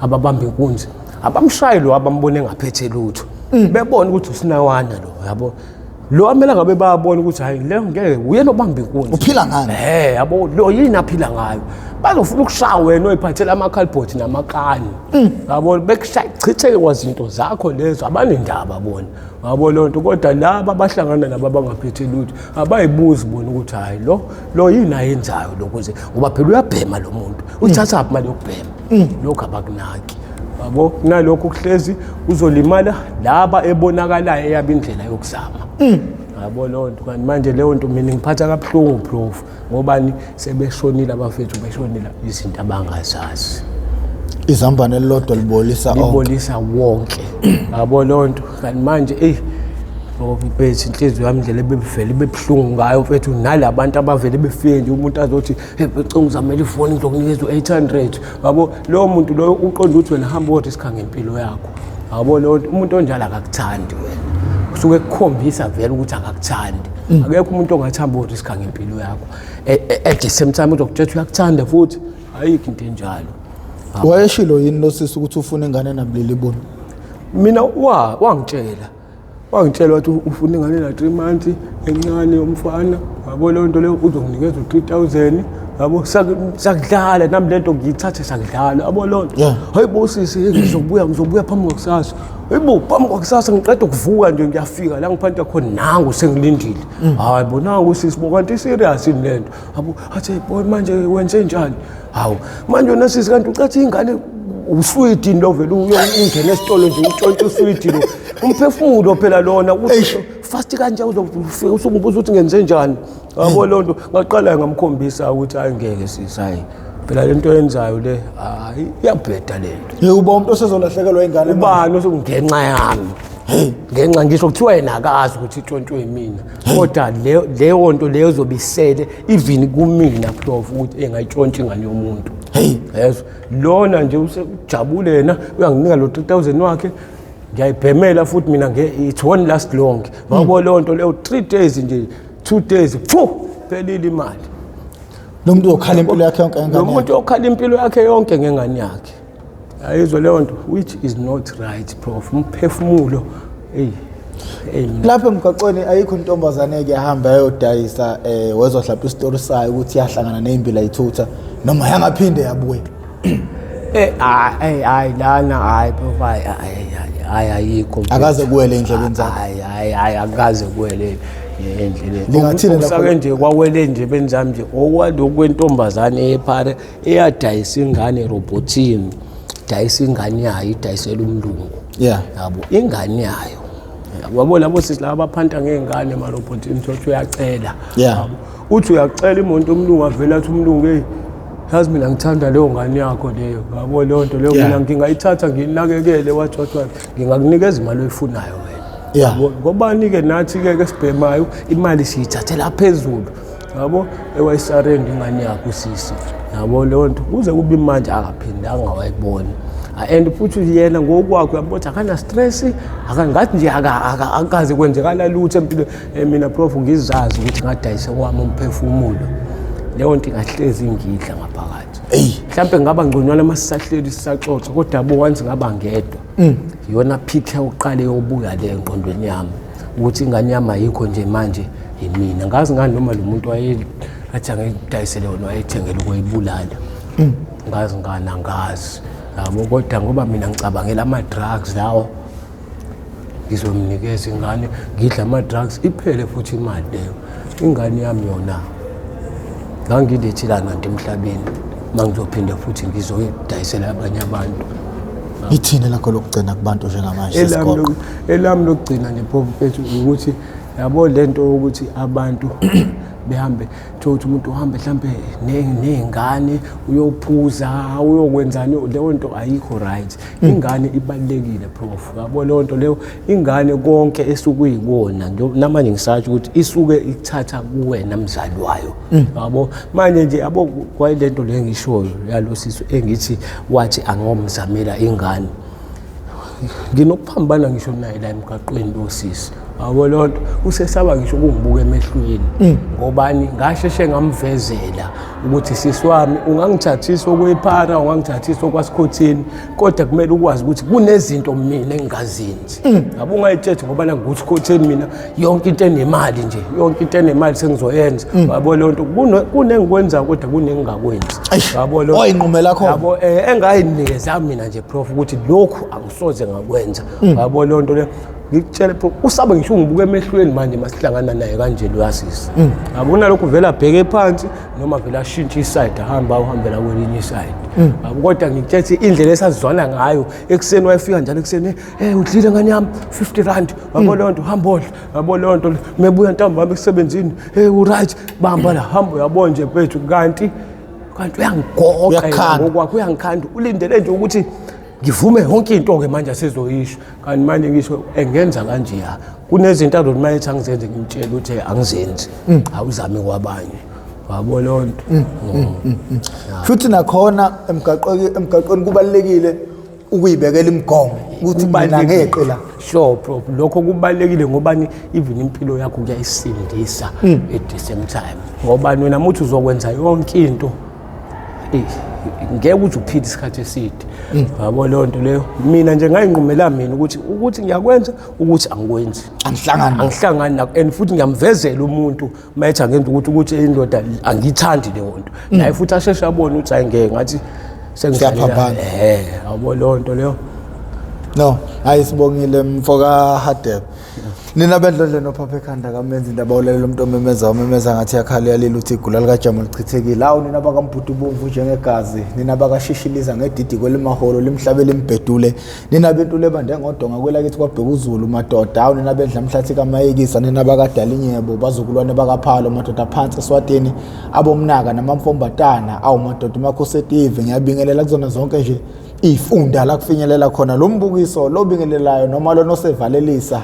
ababamba inkunzi abamshayi lo abambone ngaphethe lutho bebona ukuthi usinawana lo yabo lo amela ngabe bayabona ukuthi hayi le ngeke uyena obamba inkunzi uphila ngani yabo lo yini aphila ngayo bazofuna ukushaya wena oyiphathela amakhalibhodi namakani yabo bekuchitheke kwazinto zakho lezo abanendaba bona yabo lonto kodwa laba abahlangana nabo abangaphethe lutho abayibuzi bona ukuthi hayi lo yini ayenzayo lokuze ngoba phela uyabhema lo muntu uthatha imali yokubhema lokho abakunaki yabo nalokho kuhlezi uzolimala laba ebonakalayo eyaba indlela yokuzama yabo lonto kanti manje leyo nto mina ngiphatha kabuhlungu prof ngobani sebeshonile abafethu beshonile izinto abangazazi izambane elilodwa libolisa wonke yabo lonto kanti manje obephethe inhliziyo yami indlela ebevele bebuhlungu ngayo mfethu nalabantu abavele befike nje umuntu azothi ecela ngizamela ifoni ngizokunikeza u800 yabo lo muntu lo uqonda ukuthi wena hamba kodwa isikhanga impilo yakho yabo lo umuntu onjalo akakuthandi wena usuke kukhombisa vele ukuthi akakuthandi akekho umuntu ongathamba kodwa isikhanga impilo yakho at the same time uzokuthetha uyakuthanda futhi ayikho into enjalo wayeshilo yini lo sisi ukuthi ufuna ingane nabulili bona mina wangitshela wathi ufuna ingane na 3 months encane yomfana yabo le nto leyo uzokunikeza u3000 yabo sakudlala nami lento ngiyithathe sakudlala yabo lonto hayibo sisi ngizobuya phambi kwekusasa Yebo phambi kwakusasa ngiqeda ukuvuka nje ngiyafika la ngiphanti khona nangu sengilindile. Hayi bonanga usisibo kanti serious lento. Yabo athi boy manje wenze njani? Hawu manje wena sisi kanti ucathi ingane uswidi lo vele ungena esitolo nje utshontshe uswidi lo. Umphefumulo phela lona uthi fast kanje uzofika usungibuza ukuthi ngenze njani. Yabo lonto ngaqala ngamkhombisa ukuthi hayi ngeke sisi hayi. Phela lento yenzayo le hayi iyabheda lento. Uba umuntu osezolahlekelwa ingane ubani osungenxa yami. Ngenxa ngisho kuthiwa yena akazi ukuthi itshontshwe yimina. Kodwa leyo nto leyo zobisele even kumina prof ukuthi engayitshontshi ingane yomuntu. Yezwa lona nje usejabule yena uyanginika lo 3000 wakhe ngiyayibhemela futhi mina it won't last long. Ngoba lo nto leyo 3 days nje 2 days phelile imali. Lo muntu okhala impilo yakhe yonke ngengane. Lo muntu okhala impilo yakhe yonke ngengane yakhe. Ayizwa leyo nto which is not right prof. Umphefumulo lapha emgaqweni ayikho intombazane ke yahamba yayodayisa wezwa mhlawumbe istory sayo ukuthi yahlangana nezimbila yithutha noma yangaphinde yabuya. Hayi lana hayi prof hayi ayikho. Akaze kuwele endlebeni zakhe. Hayi akaze kuwele endleleni. Lingathini lapho usake nje kwawele nje benzami nje okwalo kwentombazane ephare eyadayisa ingane robotini. Dayisa ingane yayo idayisela umlungu. Yabo ingane yayo. Yabo labo sisi laba abaphanta ngezingane emarobotini sothi uyacela. Yabo Uthi uyacela imoto umlungu avela athi umlungu yazi mina ngithanda leyo ngane yakho leyo. Yabo leyo nto leyo mina ngingayithatha nginakekele wathwathwa ngingakunikeza imali oyifunayo wena. Yabo ngobani ke nathi ke esibhemayo imali siyithathela phezulu. Yabo ewayisarenda ingane yakho sisi. Yabo leyo nto kuze kube manje akaphindanga wayibona. And futhi yena ngokwakho uyabona akana stress akangathi nje akaze kwenzekala lutho empilo mina prof ngizazi ukuthi ngadayisa kwami umphefumulo leyo nto ingahlezi ingidla ngaphakathi. Mhlawumbe ngaba ngconywana masisahleli sisaxoxa kodwa yabo once ngaba ngedwa. Iyona picture oqale yobuya le engqondweni yami ukuthi ingane yami ayikho nje manje yimina. Ngazi ngani noma lo muntu athi angidayisele yona wayethengela ukuyibulala. Ngazi ngani angazi. Yabo kodwa ngoba mina ngicabangela ama-drugs lawo ngizomnikeza ingane ngidla ama-drugs iphele futhi imali leyo. Ingane yami yona ngangilethela nanti emhlabeni mangizophinde futhi ngizoyidayisela abanye abantu. Ithini lakho lokugcina kubantu njengamanje isikole? Elami lokugcina nje prophet ukuthi yabo lento ukuthi abantu behambe thothi umuntu uhambe mhlambe nezingane uyophuza uyokwenzani leyo nto ayikho right. Ingane ibalekile prof. Yabo leyo nto leyo ingane konke esukuyibona namanje ngisathi ukuthi isuke ithatha kuwena mzali wayo. Yabo manje nje yabo kwayilento le ngishoyo yalosiso engithi wathi angomzamela ingane nginokuphambana ngisho naye la emgaqweni losisi. Yabo lonto usesaba ngisho ukungibuka emehlweni ngobani ngasheshe ngamvezela ukuthi sisi wami ungangithathisa okwephara ungangithathisa okwasikhothini kodwa kumele ukwazi ukuthi kunezinto mina engingazenzi. Yabo ungayithethe ngoba nangukuthi khotheni mina yonke into enemali nje yonke into enemali sengizoyenza. Yabo lonto kunengikwenza kodwa kunengingakwenzi. Yabo lonto oyinqumela khona. Yabo engayinikeza mina nje prof ukuthi lokhu akusoze ngakwenza. Yabo lonto le ngikutshela pho usaba ngisho ungibuka emehlweni manje masihlangana naye kanje lo yasisi. Yabona lokho vela bheke phansi noma vela ashintshe iside ahamba uhambela kwelinye iside. Kodwa ngikuthethe indlela esazizwana ngayo ekseni wayefika njalo ekseni udlile ngane yami 50 rand. Yabo lonto hambodla. Yabo lonto mebuya ntambama ekusebenzini uright bamba la hamba yabo nje phethu kanti uyangigoqa ngokwakho uyangikhanda ulindele nje ukuthi ngivume yonke into ke manje asizoyisho kanti manje ngisho engenza kanje ya kunezinto azothi mayethi angizenze ngimtshela ukuthi angizenzi awuzame kwabanye. Wabo lonto futhi nakhona emgaqweni kubalekile ukuyibekela imigomo ukuthi mina ngeqe la. Sure prof lokho kubalekile ngobani even impilo yakho kuyayisindisa at the same time ngoba wena muthi uzokwenza yonke into ngeke uthi uphile isikhathi eside. Yabo lonto leyo mina nje ngayinqumela mina ukuthi ngiyakwenza ukuthi angikwenzi angihlangani nakho and futhi ngiyamvezela umuntu mayethi angenza ukuthi indoda angithandi leyo nto naye futhi asheshe abone ukuthi ayingeke ngathi sengiyaphaphana. Yabo lonto leyo No, hayi sibongile mfoka Hadebe. Nina bendlondle nophapha ekhanda kamenzi indaba olalelo umuntu omemeza ngathi yakhala yalila uthi igula likaJama lichithekile. Hawu nina bakambudu bomvu njengegazi, nina bakashishiliza ngedidi kwelimaholo limhlabele imbedule. Nina bentule bande ngodonga kwelakithi kwabheka uZulu madoda. Hawu nina bendla mhlathi kamayekisa, nina bakadalinyebo bazukulwane bakaphalo madoda phansi eSwatini abomnaka namamfombatana. Awu madoda makhosetive ngiyabingelela kuzona zonke nje ifunda la kufinyelela khona lo mbukiso lo bingelelayo noma lo nosevalelisa.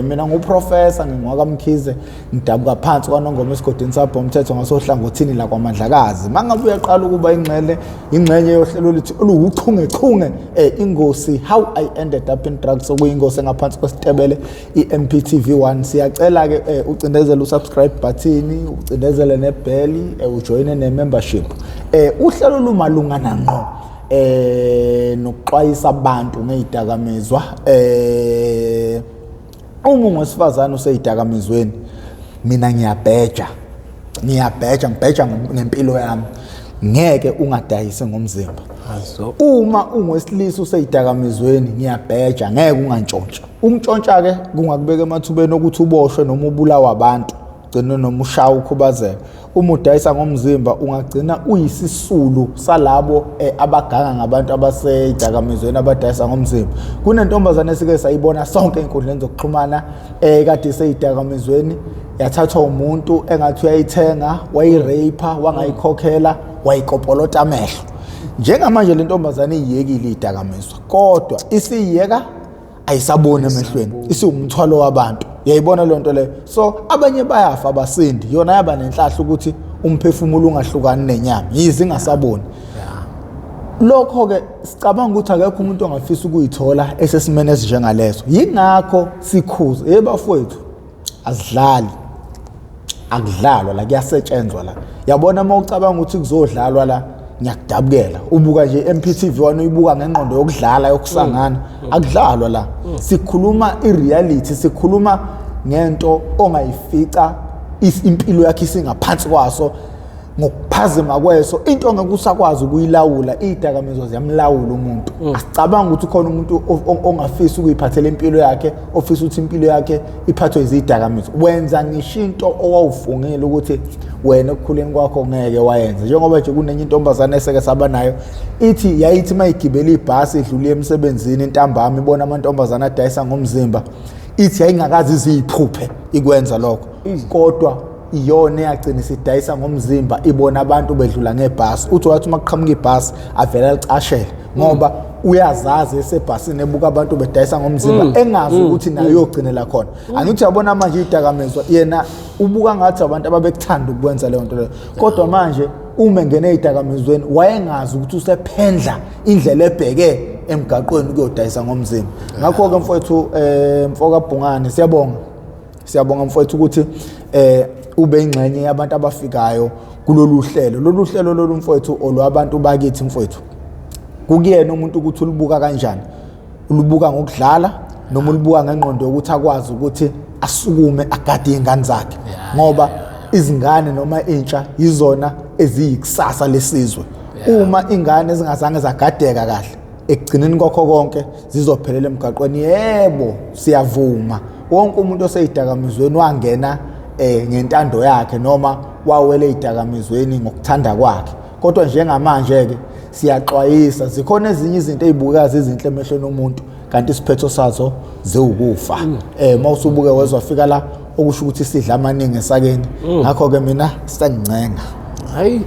Mina nguprofessor ngingwaka Mkhize ngidabuka phansi kwaNongoma esigodini sabho umthetho ngasohlangothini la kwaMandlakazi. Mangabe uyaqala ukuba ingxenye yohlelo lithi oluchungechunge ingosi how I ended up in drugs okuyingosi ngaphansi kwesitebele iMPTV1. Siyacela ke ucindezele usubscribe button, ucindezele nebell, ujoine nemembership. Uhlelo lumalungana ngqo nokuxwayisa abantu ngezidakamizwa. Uma ungowesifazane useyidakamizweni, mina ngiyabheja ngempilo yami, ngeke ungadayise ngomzimba. Uma ungowesilisa useyidakamizweni, ngiyabheja ngeke ungantshontsha. Ukuntshontsha ke kungakubeka emathubeni ukuthi uboshwe noma ubulawa abantu, ugcine noma ushaya ukhubazeka. Uma udayisa ngomzimba ungagcina uyisisulu salabo abaganga ngabantu abaseyidakamizweni abadayisa ngomzimba. Kunentombazane esike sayibona sonke einkundleni zokuxhumana kade seyidakamizweni, yathathwa umuntu engathi uyayithenga, wayirape, wangayikhokhela, wayikopolota amehlo. Njengamanje le ntombazane iyekile idakamizwa, kodwa isiyeka ayisaboni emehlweni, isiwumthwalo wabantu. Yayibona le nto le. So abanye bayafa abasindi, yona yaba nenhlahla ukuthi umphefumulo ungahlukani nenyama, yize ingasaboni. Lokho ke sicabanga ukuthi akekho umuntu ongafisa ukuyithola esesimene esinjengaleso. Yingakho sikhuza yebafowethu azidlali, akudlalwa la, kuyasetshenzwa la. Yabona uma ucabanga ukuthi kuzodlalwa la, ngiyakudabukela. Ubuka nje iMPTV1 uyibuka ngengqondo yokudlala yokusangana, akudlalwa la. Sikhuluma ireality, sikhuluma ngento ongayifica impilo yakhe isingaphansi kwaso ngokuphazima kweso, into ongeke usakwazi ukuyilawula. Izidakamizwa ziyamlawula umuntu. Asicabanga ukuthi khona umuntu ongafisa ukuyiphathela impilo yakhe, ofisa ukuthi impilo yakhe iphathwe izidakamizwa. Wenza ngisho into owawufungile ukuthi wena ekukhuleni kwakho ngeke wayenza. Njengoba nje kunenye intombazane eseke saba nayo, ithi yayithi mayigibela ibhasi idlule emsebenzini intambama ibona amantombazane adayisa ngomzimba, ithi yayingakazi iziphuphe ikwenza lokho, kodwa iyona yagcina isidayisa ngomzimba ibona abantu bedlula ngebhasi. Uthi wathi uma kuqhamuka ibhasi avela licashele ngoba uyazazi esebhasini ebuka abantu bedayisa ngomzimba engazi ukuthi nayo yogcinela khona. Angithi yabona manje idakamizwa yena ubuka ngathi abantu ababekuthanda ukwenza leyo nto leyo, kodwa manje uma engene idakamizweni wayengazi ukuthi usephendla indlela ebheke emgaqweni ukuyodayisa ngomzimba. Ngakho ke mfowethu mfoka Bhungane siyabonga mfowethu ukuthi ube ingxenye yabantu abafikayo kulolu hlelo. Lolu hlelo lolu mfowethu olwabantu bakithi mfowethu, kukuyena umuntu ukuthi ulibuka kanjani. Ulibuka ngokudlala noma ulibuka ngengqondo yokuthi akwazi ukuthi asukume agade izingane zakhe, ngoba izingane noma intsha yizona eziyikusasa lesizwe. Uma ingane ezingazange zagadeka kahle ekugcineni kwakho konke zizophelela emgaqweni. Yebo siyavuma wonke umuntu oseyidakamizweni wangena ngentando yakhe noma wawele idakamizweni ngokuthanda kwakhe, kodwa njengamanje ke siyaxwayisa zikhona ezinye izinto ezibukazi izinhle emehlweni omuntu kanti isiphetho sazo zewukufa. Mawusubuke wezwafika la okusho ukuthi sidla amaningi esakeni. Ngakho ke mina sengcenga hayi